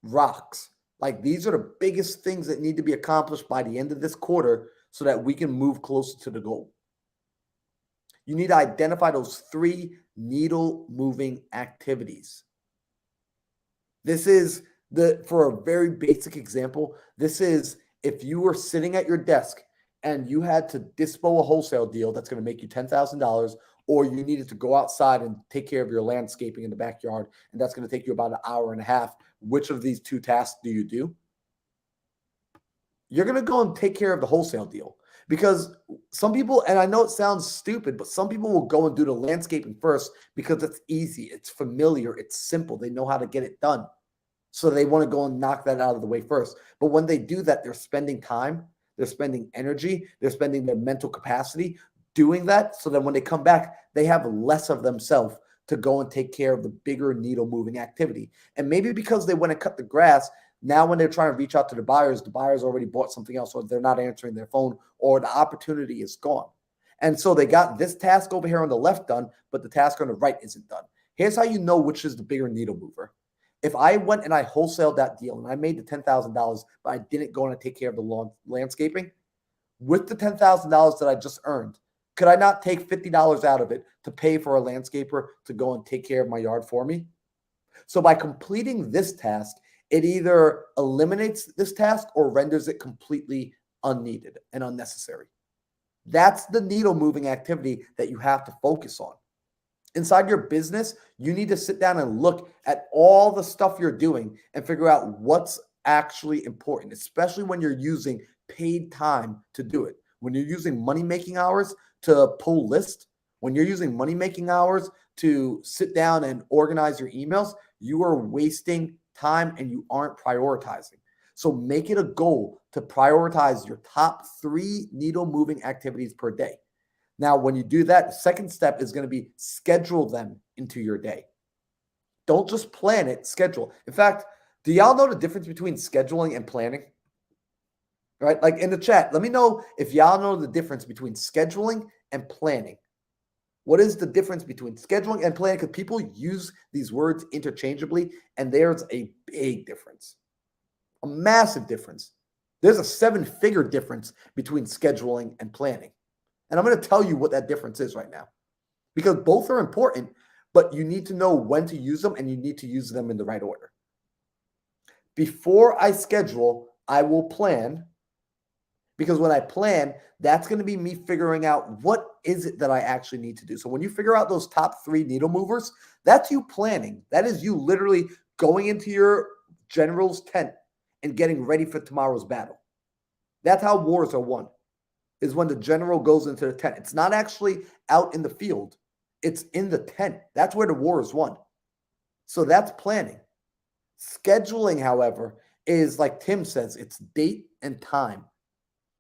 rocks. Like these are the biggest things that need to be accomplished by the end of this quarter so that we can move closer to the goal. You need to identify those 3 needle moving activities. This is for a very basic example, this is if you were sitting at your desk and you had to dispo a wholesale deal that's going to make you $10,000, or you needed to go outside and take care of your landscaping in the backyard, and that's going to take you about an hour and a half. Which of these 2 tasks do you do? You're going to go and take care of the wholesale deal because some people, and I know it sounds stupid, but some people will go and do the landscaping first because it's easy, it's familiar, it's simple. They know how to get it done. So they want to go and knock that out of the way first. But when they do that, they're spending time, they're spending energy, they're spending their mental capacity doing that so that when they come back, they have less of themselves to go and take care of the bigger needle moving activity. And maybe because they went and cut the grass, now when they're trying to reach out to the buyers already bought something else, or they're not answering their phone, or the opportunity is gone. And so they got this task over here on the left done, but the task on the right isn't done. Here's how you know which is the bigger needle mover. If I went and I wholesaled that deal and I made the $10,000, but I didn't go and take care of the lawn landscaping, with the $10,000 that I just earned, could I not take $50 out of it to pay for a landscaper to go and take care of my yard for me? So by completing this task, it either eliminates this task or renders it completely unneeded and unnecessary. That's the needle moving activity that you have to focus on. Inside your business, you need to sit down and look at all the stuff you're doing and figure out what's actually important, especially when you're using paid time to do it. When you're using money-making hours to pull lists, when you're using money-making hours to sit down and organize your emails, you are wasting time and you aren't prioritizing. So make it a goal to prioritize your top 3 needle-moving activities per day. Now, when you do that, the second step is going to be schedule them into your day. Don't just plan it, schedule. In fact, do y'all know the difference between scheduling and planning? Right? Like in the chat, let me know if y'all know the difference between scheduling and planning. What is the difference between scheduling and planning? Because people use these words interchangeably, and there's a big difference, a massive difference. There's a 7-figure difference between scheduling and planning. And I'm going to tell you what that difference is right now, because both are important, but you need to know when to use them, and you need to use them in the right order. Before I schedule, I will plan, because when I plan, that's going to be me figuring out what is it that I actually need to do. So when you figure out those top 3 needle movers, that's you planning. That is you literally going into your general's tent and getting ready for tomorrow's battle. That's how wars are won, is when the general goes into the tent. It's not actually out in the field. It's in the tent. That's where the war is won. So that's planning. Scheduling, however, is like Tim says, it's date and time.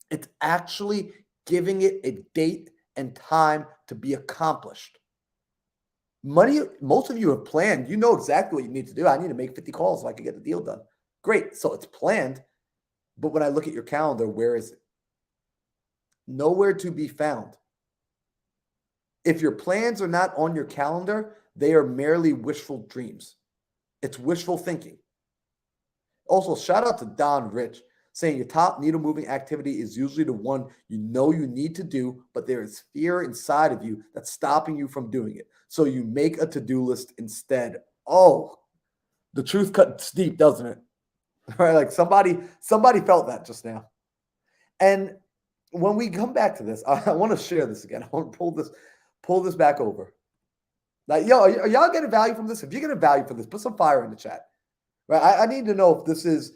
It's actually giving it a date and time to be accomplished. Most of you have planned. You know exactly what you need to do. I need to make 50 calls so I can get the deal done. Great. So it's planned. But when I look at your calendar, where is it? Nowhere to be found. If your plans are not on your calendar, they are merely wishful dreams. It's wishful thinking. Also, shout out to Don Rich, saying your top needle moving activity is usually the one you know you need to do, but there is fear inside of you that's stopping you from doing it. So you make a to-do list instead. Oh, the truth cuts deep, doesn't it? Right? Like somebody felt that just now. And when we come back to this, I want to share this again. I want to pull this back over. Like, yo, are y'all getting value from this? If you're getting value from this, put some fire in the chat. Right? I need to know if this is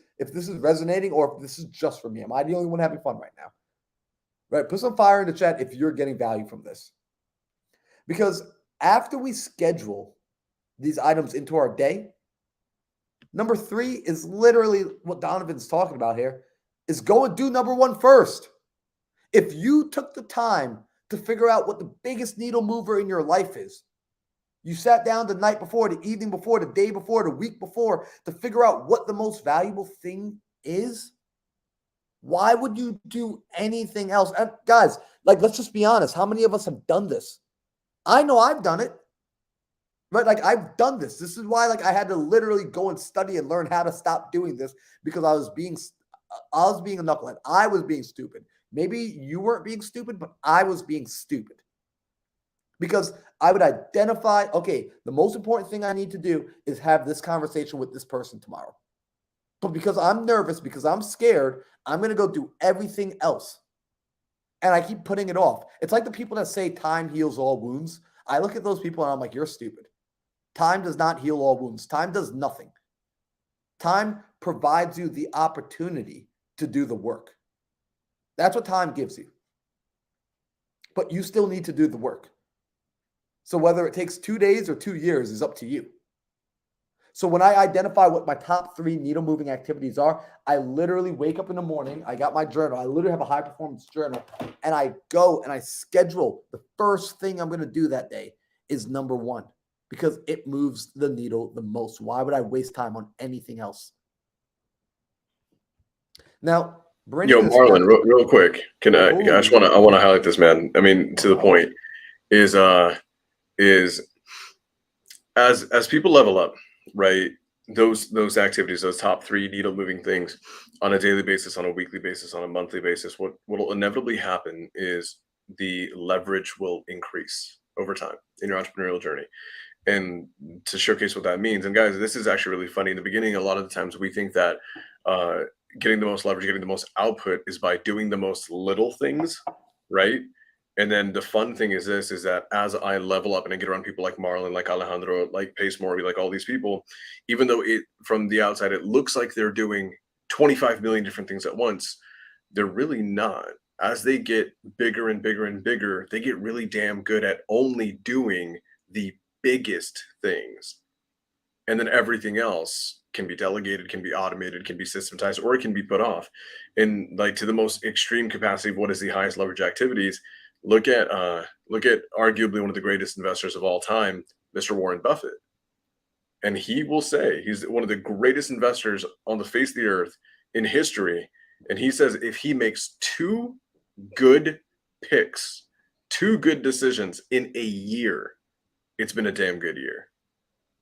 resonating or if this is just for me. Am I the only one having fun right now? Right? Put some fire in the chat if you're getting value from this. Because after we schedule these items into our day, number 3 is literally what Donovan's talking about here, is go and do number 1 first. If you took the time to figure out what the biggest needle mover in your life is, you sat down the night before, the evening before, the day before, the week before to figure out what the most valuable thing is, why would you do anything else? And guys, like, let's just be honest. How many of us have done this? I know I've done it. Right? Like, I've done this. This is why, like, I had to literally go and study and learn how to stop doing this, because I was being a knucklehead. I was being stupid. Maybe you weren't being stupid, but I was being stupid. Because I would identify, okay, the most important thing I need to do is have this conversation with this person tomorrow. But because I'm nervous, because I'm scared, I'm going to go do everything else. And I keep putting it off. It's like the people that say time heals all wounds. I look at those people and I'm like, you're stupid. Time does not heal all wounds. Time does nothing. Time provides you the opportunity to do the work. That's what time gives you. But you still need to do the work. So whether it takes 2 days or 2 years is up to you. So when I identify what my top 3 needle moving activities are, I literally wake up in the morning. I got my journal. I literally have a high performance journal, and I go and I schedule the first thing I'm going to do that day is number 1, because it moves the needle the most. Why would I waste time on anything else? Now, Yo, Marlon, real quick, I just want to highlight this, man. I mean, to the point is as people level up, right? Those activities, those top 3 needle moving things on a daily basis, on a weekly basis, on a monthly basis, what will inevitably happen is the leverage will increase over time in your entrepreneurial journey. And to showcase what that means, and guys, this is actually really funny. In the beginning, a lot of the times we think that getting the most leverage, getting the most output is by doing the most little things, right? And then the fun thing is that as I level up and I get around people like Marlon, like Alejandro, like Pace Morby, like all these people, even though it from the outside it looks like they're doing 25 million different things at once, they're really not. As they get bigger and bigger and bigger, they get really damn good at only doing the biggest things. And then everything else can be delegated, can be automated, can be systematized, or it can be put off. And like to the most extreme capacity of what is the highest leverage activities, look at arguably one of the greatest investors of all time, Mr. Warren Buffett. And he will say he's one of the greatest investors on the face of the earth in history. And he says if he makes two good picks, two good decisions in a year, it's been a damn good year.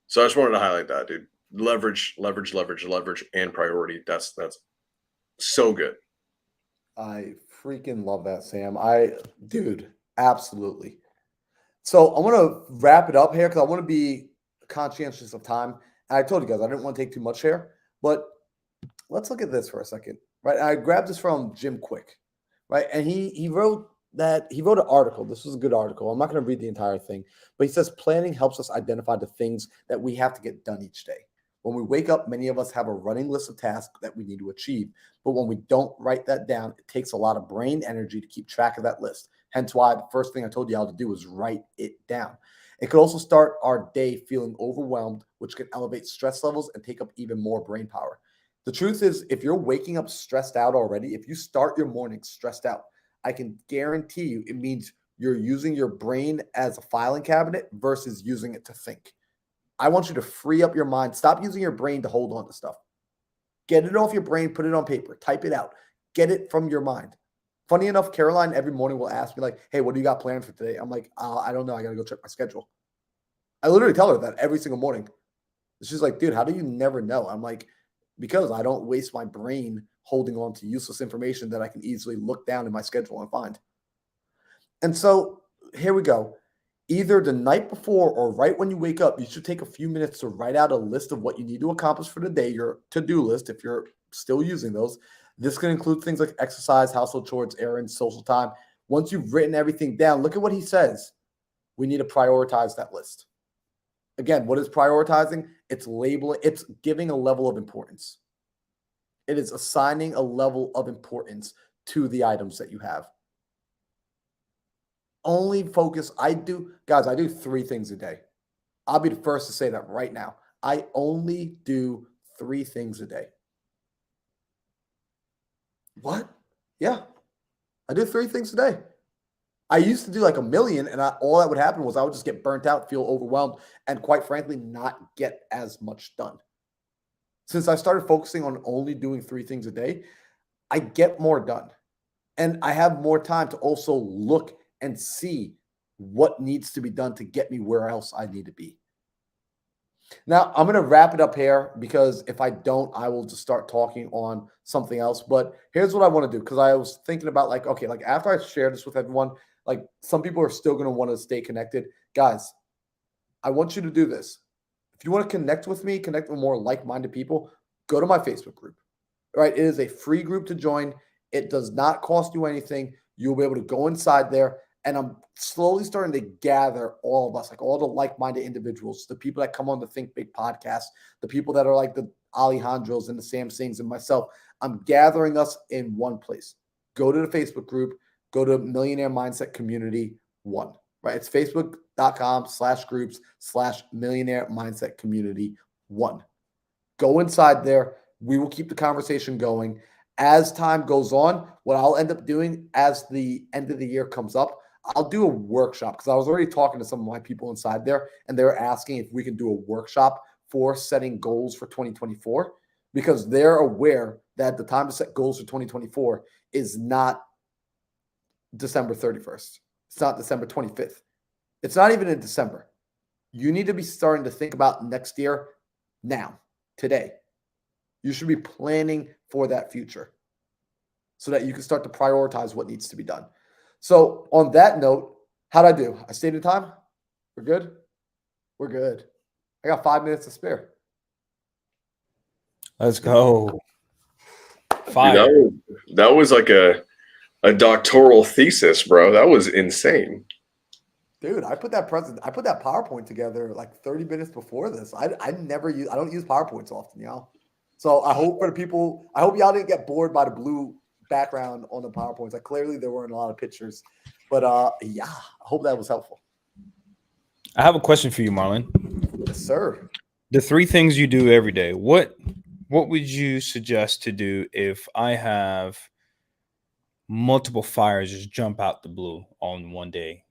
So I just wanted to highlight that, dude. Leverage, leverage, leverage, leverage, and priority. That's so good. I freaking love that, Sam. Dude, absolutely. So I want to wrap it up here because I want to be conscientious of time. And I told you guys I didn't want to take too much here, but let's look at this for a second, right? I grabbed this from Jim Quick, right? And he wrote an article. This was a good article. I'm not going to read the entire thing, but he says planning helps us identify the things that we have to get done each day. When we wake up, many of us have a running list of tasks that we need to achieve. But when we don't write that down, it takes a lot of brain energy to keep track of that list. Hence why the first thing I told you all to do is write it down. It could also start our day feeling overwhelmed, which can elevate stress levels and take up even more brain power. The truth is, if you're waking up stressed out already, if you start your morning stressed out, I can guarantee you it means you're using your brain as a filing cabinet versus using it to think. I want you to free up your mind. Stop using your brain to hold on to stuff. Get it off your brain, put it on paper, type it out, get it from your mind. Funny enough, Caroline every morning will ask me, like, hey, what do you got planned for today? I'm like, I don't know. I got to go check my schedule. I literally tell her that every single morning. She's like, dude, how do you never know? I'm like, because I don't waste my brain holding on to useless information that I can easily look down in my schedule and find. And so here we go. Either the night before or right when you wake up, you should take a few minutes to write out a list of what you need to accomplish for the day, your to-do list, if you're still using those. This can include things like exercise, household chores, errands, social time. Once you've written everything down, look at what he says. We need to prioritize that list. Again, what is prioritizing? It's labeling, it's giving a level of importance. It is assigning a level of importance to the items that you have. Only focus. I do 3 things a day. I'll be the first to say that right now. I only do 3 things a day. What? Yeah. I do 3 things a day. I used to do like a million, and all that would happen was I would just get burnt out, feel overwhelmed, and quite frankly, not get as much done. Since I started focusing on only doing 3 things a day, I get more done. And I have more time to also look and see what needs to be done to get me where else I need to be. Now, I'm going to wrap it up here because if I don't, I will just start talking on something else. But here's what I want to do because I was thinking about like, okay, like after I share this with everyone, like some people are still going to want to stay connected. Guys, I want you to do this. If you want to connect with me, connect with more like-minded people, go to my Facebook group. Right? It is a free group to join. It does not cost you anything. You'll be able to go inside there. And I'm slowly starting to gather all of us, like all the like-minded individuals, the people that come on the Think Big podcast, the people that are like the Alejandros and the Sam Sings and myself. I'm gathering us in one place. Go to the Facebook group, go to Millionaire Mindset Community 1, right? It's facebook.com/groups/Millionaire Mindset Community 1. Go inside there. We will keep the conversation going. As time goes on, what I'll end up doing as the end of the year comes up, I'll do a workshop because I was already talking to some of my people inside there, and they were asking if we can do a workshop for setting goals for 2024 because they're aware that the time to set goals for 2024 is not December 31st. It's not December 25th. It's not even in December. You need to be starting to think about next year now, today. You should be planning for that future so that you can start to prioritize what needs to be done. So on that note, how'd I do? I stayed in time? We're good? We're good. I got 5 minutes to spare. Let's go. Fire. Dude, that was like a doctoral thesis, bro. That was insane. Dude, I put that PowerPoint together like 30 minutes before this. I don't use PowerPoints often, y'all. So I hope y'all didn't get bored by the blue background on the PowerPoints. Like clearly there weren't a lot of pictures, but yeah, I hope that was helpful. I have a question for you, Marlon. Yes, sir. The 3 things you do every day. What would you suggest to do if I have multiple fires just jump out the blue on one day?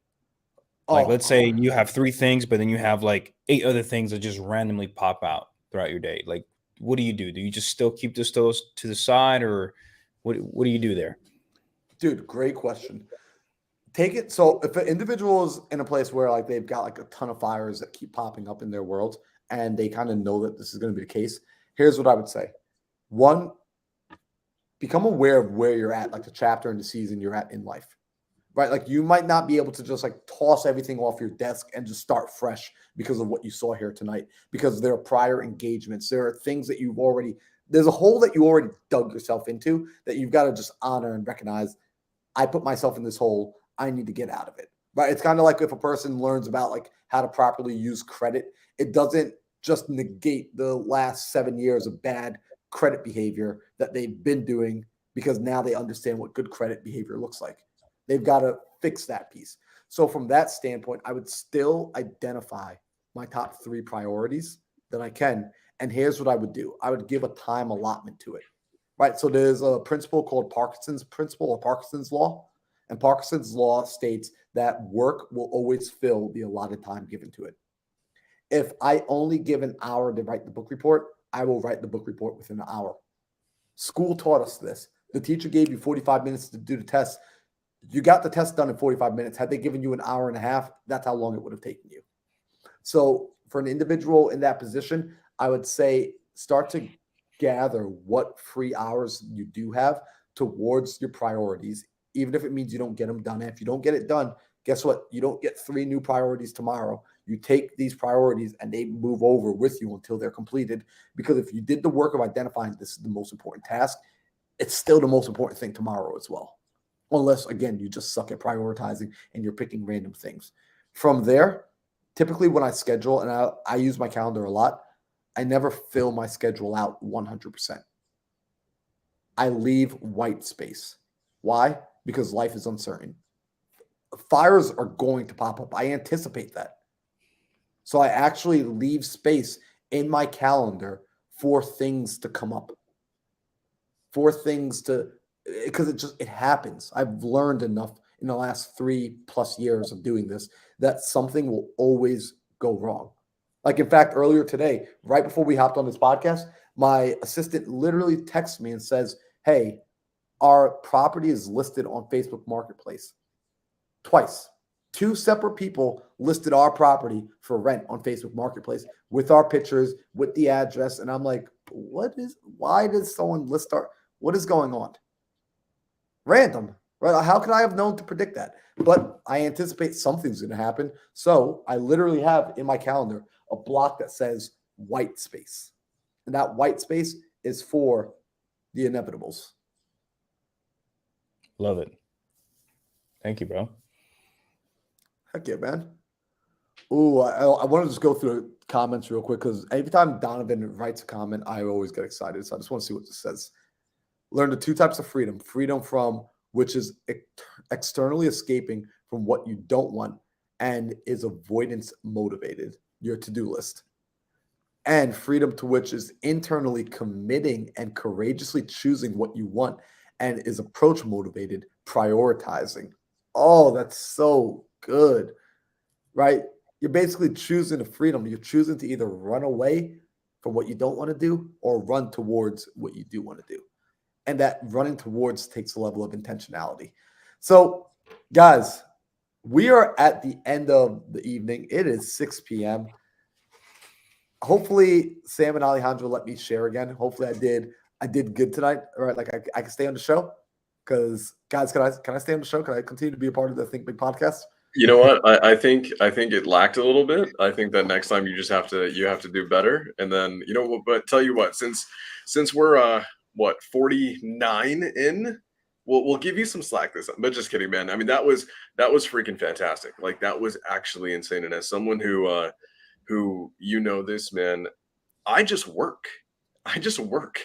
Like, Oh, let's say you have 3 things, but then you have like 8 other things that just randomly pop out throughout your day. Like, what do you do? Do you just still keep those to the side, or what do you do there? dude, great question. Take it. So if an individual is in a place where like they've got like a ton of fires that keep popping up in their world and they kind of know that this is going to be the case, here's what I would say. One, become aware of where you're at, like the chapter and the season you're at in life. Right? Like you might not be able to just like toss everything off your desk and just start fresh because of what you saw here tonight, because there are prior engagements. There are things that you've already, there's a hole that you already dug yourself into that you've got to just honor and recognize. I put myself in this hole. I need to get out of it. Right? It's kind of like if a person learns about like how to properly use credit, it doesn't just negate the last 7 years of bad credit behavior that they've been doing because now they understand what good credit behavior looks like. They've got to fix that piece. So from that standpoint, I would still identify my top 3 priorities that I can. And here's what I would do. I would give a time allotment to it. Right. So there's a principle called Parkinson's principle or Parkinson's law. And Parkinson's law states that work will always fill the allotted time given to it. If I only give an hour to write the book report, I will write the book report within an hour. School taught us this. The teacher gave you 45 minutes to do the test. You got the test done in 45 minutes. Had they given you an hour and a half, that's how long it would have taken you. So for an individual in that position, I would say start to gather what free hours you do have towards your priorities, even if it means you don't get them done. And if you don't get it done, guess what? You don't get 3 new priorities tomorrow. You take these priorities and they move over with you until they're completed. Because if you did the work of identifying this is the most important task, it's still the most important thing tomorrow as well. Unless, again, you just suck at prioritizing and you're picking random things. From there, typically when I schedule, and I use my calendar a lot, I never fill my schedule out 100%. I leave white space. Why? Because life is uncertain. Fires are going to pop up. I anticipate that. So I actually leave space in my calendar for things to come up, for things to, because it happens. I've learned enough in the last 3+ years of doing this that something will always go wrong. Like, in fact, earlier today, right before we hopped on this podcast, my assistant literally texts me and says, "Hey, our property is listed on Facebook Marketplace." Twice. 2 separate people listed our property for rent on Facebook Marketplace with our pictures, with the address. And I'm like, why does someone list what is going on? Random, right? How could I have known to predict that? But I anticipate something's going to happen. So I literally have in my calendar a block that says white space. And that white space is for the inevitables. Love it. Thank you, bro. Heck yeah, man. Ooh, I want to just go through the comments real quick because every time Donovan writes a comment, I always get excited. So I just want to see what this says. Learn the 2 types of freedom. Freedom from which is externally escaping from what you don't want and is avoidance motivated, your to-do list. And freedom to which is internally committing and courageously choosing what you want and is approach motivated, prioritizing. Oh, that's so good, right? You're basically choosing the freedom. You're choosing to either run away from what you don't want to do or run towards what you do want to do. And that running towards takes a level of intentionality. So, guys, we are at the end of the evening. It is 6 p.m. Hopefully, Sam and Alejandro let me share again. Hopefully, I did good tonight. All right, like I can stay on the show. Because, guys, can I stay on the show? Can I continue to be a part of the Think Big podcast? You know what? I think it lacked a little bit. I think that next time you have to do better. And then but tell you what, since we're 49 in, we'll give you some slack this time. But just kidding, man. I mean that was freaking fantastic. Like that was actually insane. And as someone who this, man, I just work. I just work.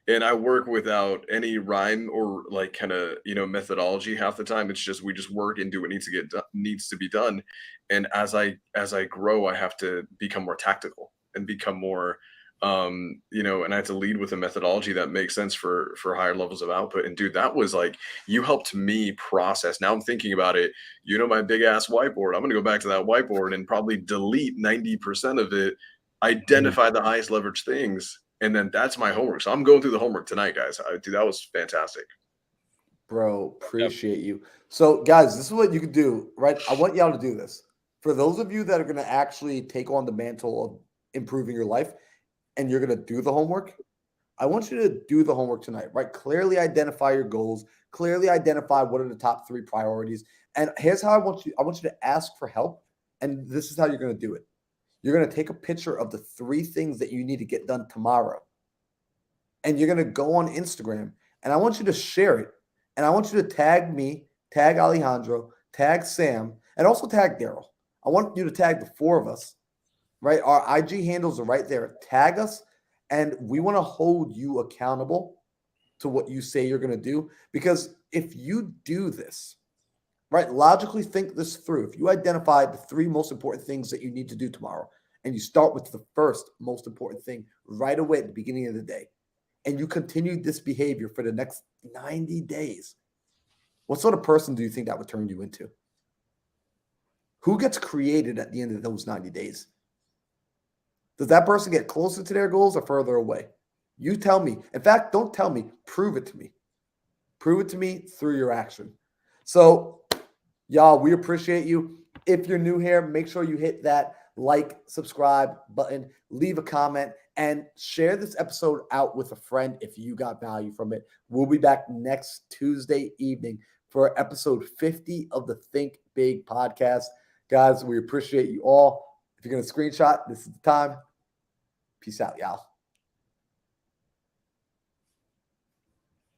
And I work without any rhyme or like kind of, methodology half the time. It's just we just work and do what needs to be done. And as I grow, I have to become more tactical and become more And I had to lead with a methodology that makes sense for higher levels of output. And dude, that was like, you helped me process. Now I'm thinking about it, my big ass whiteboard. I'm going to go back to that whiteboard and probably delete 90% of it, identify the highest leverage things, and then that's my homework. So I'm going through the homework tonight, guys. Dude, that was fantastic. Bro, appreciate you. So, guys, this is what you can do, right? I want y'all to do this. For those of you that are going to actually take on the mantle of improving your life and you're going to do the homework, I want you to do the homework tonight, right? Clearly identify your goals, clearly identify what are the top 3 priorities. And here's how I want you to ask for help, and this is how you're going to do it. You're going to take a picture of the 3 things that you need to get done tomorrow. And you're going to go on Instagram, and I want you to share it. And I want you to tag me, tag Alejandro, tag Sam, and also tag Daryl. I want you to tag the 4 of us, right? Our IG handles are right there. Tag us, and we want to hold you accountable to what you say you're going to do. Because if you do this, right, logically think this through. If you identify the 3 most important things that you need to do tomorrow, and you start with the first most important thing right away at the beginning of the day, and you continue this behavior for the next 90 days, what sort of person do you think that would turn you into? Who gets created at the end of those 90 days? Does that person get closer to their goals or further away? You tell me. In fact, don't tell me. Prove it to me. Prove it to me through your action. So, y'all, we appreciate you. If you're new here, make sure you hit that like, subscribe button, leave a comment, and share this episode out with a friend if you got value from it. We'll be back next Tuesday evening for episode 50 of the Think Big podcast. Guys, we appreciate you all. If you're going to screenshot, this is the time. Peace out, y'all.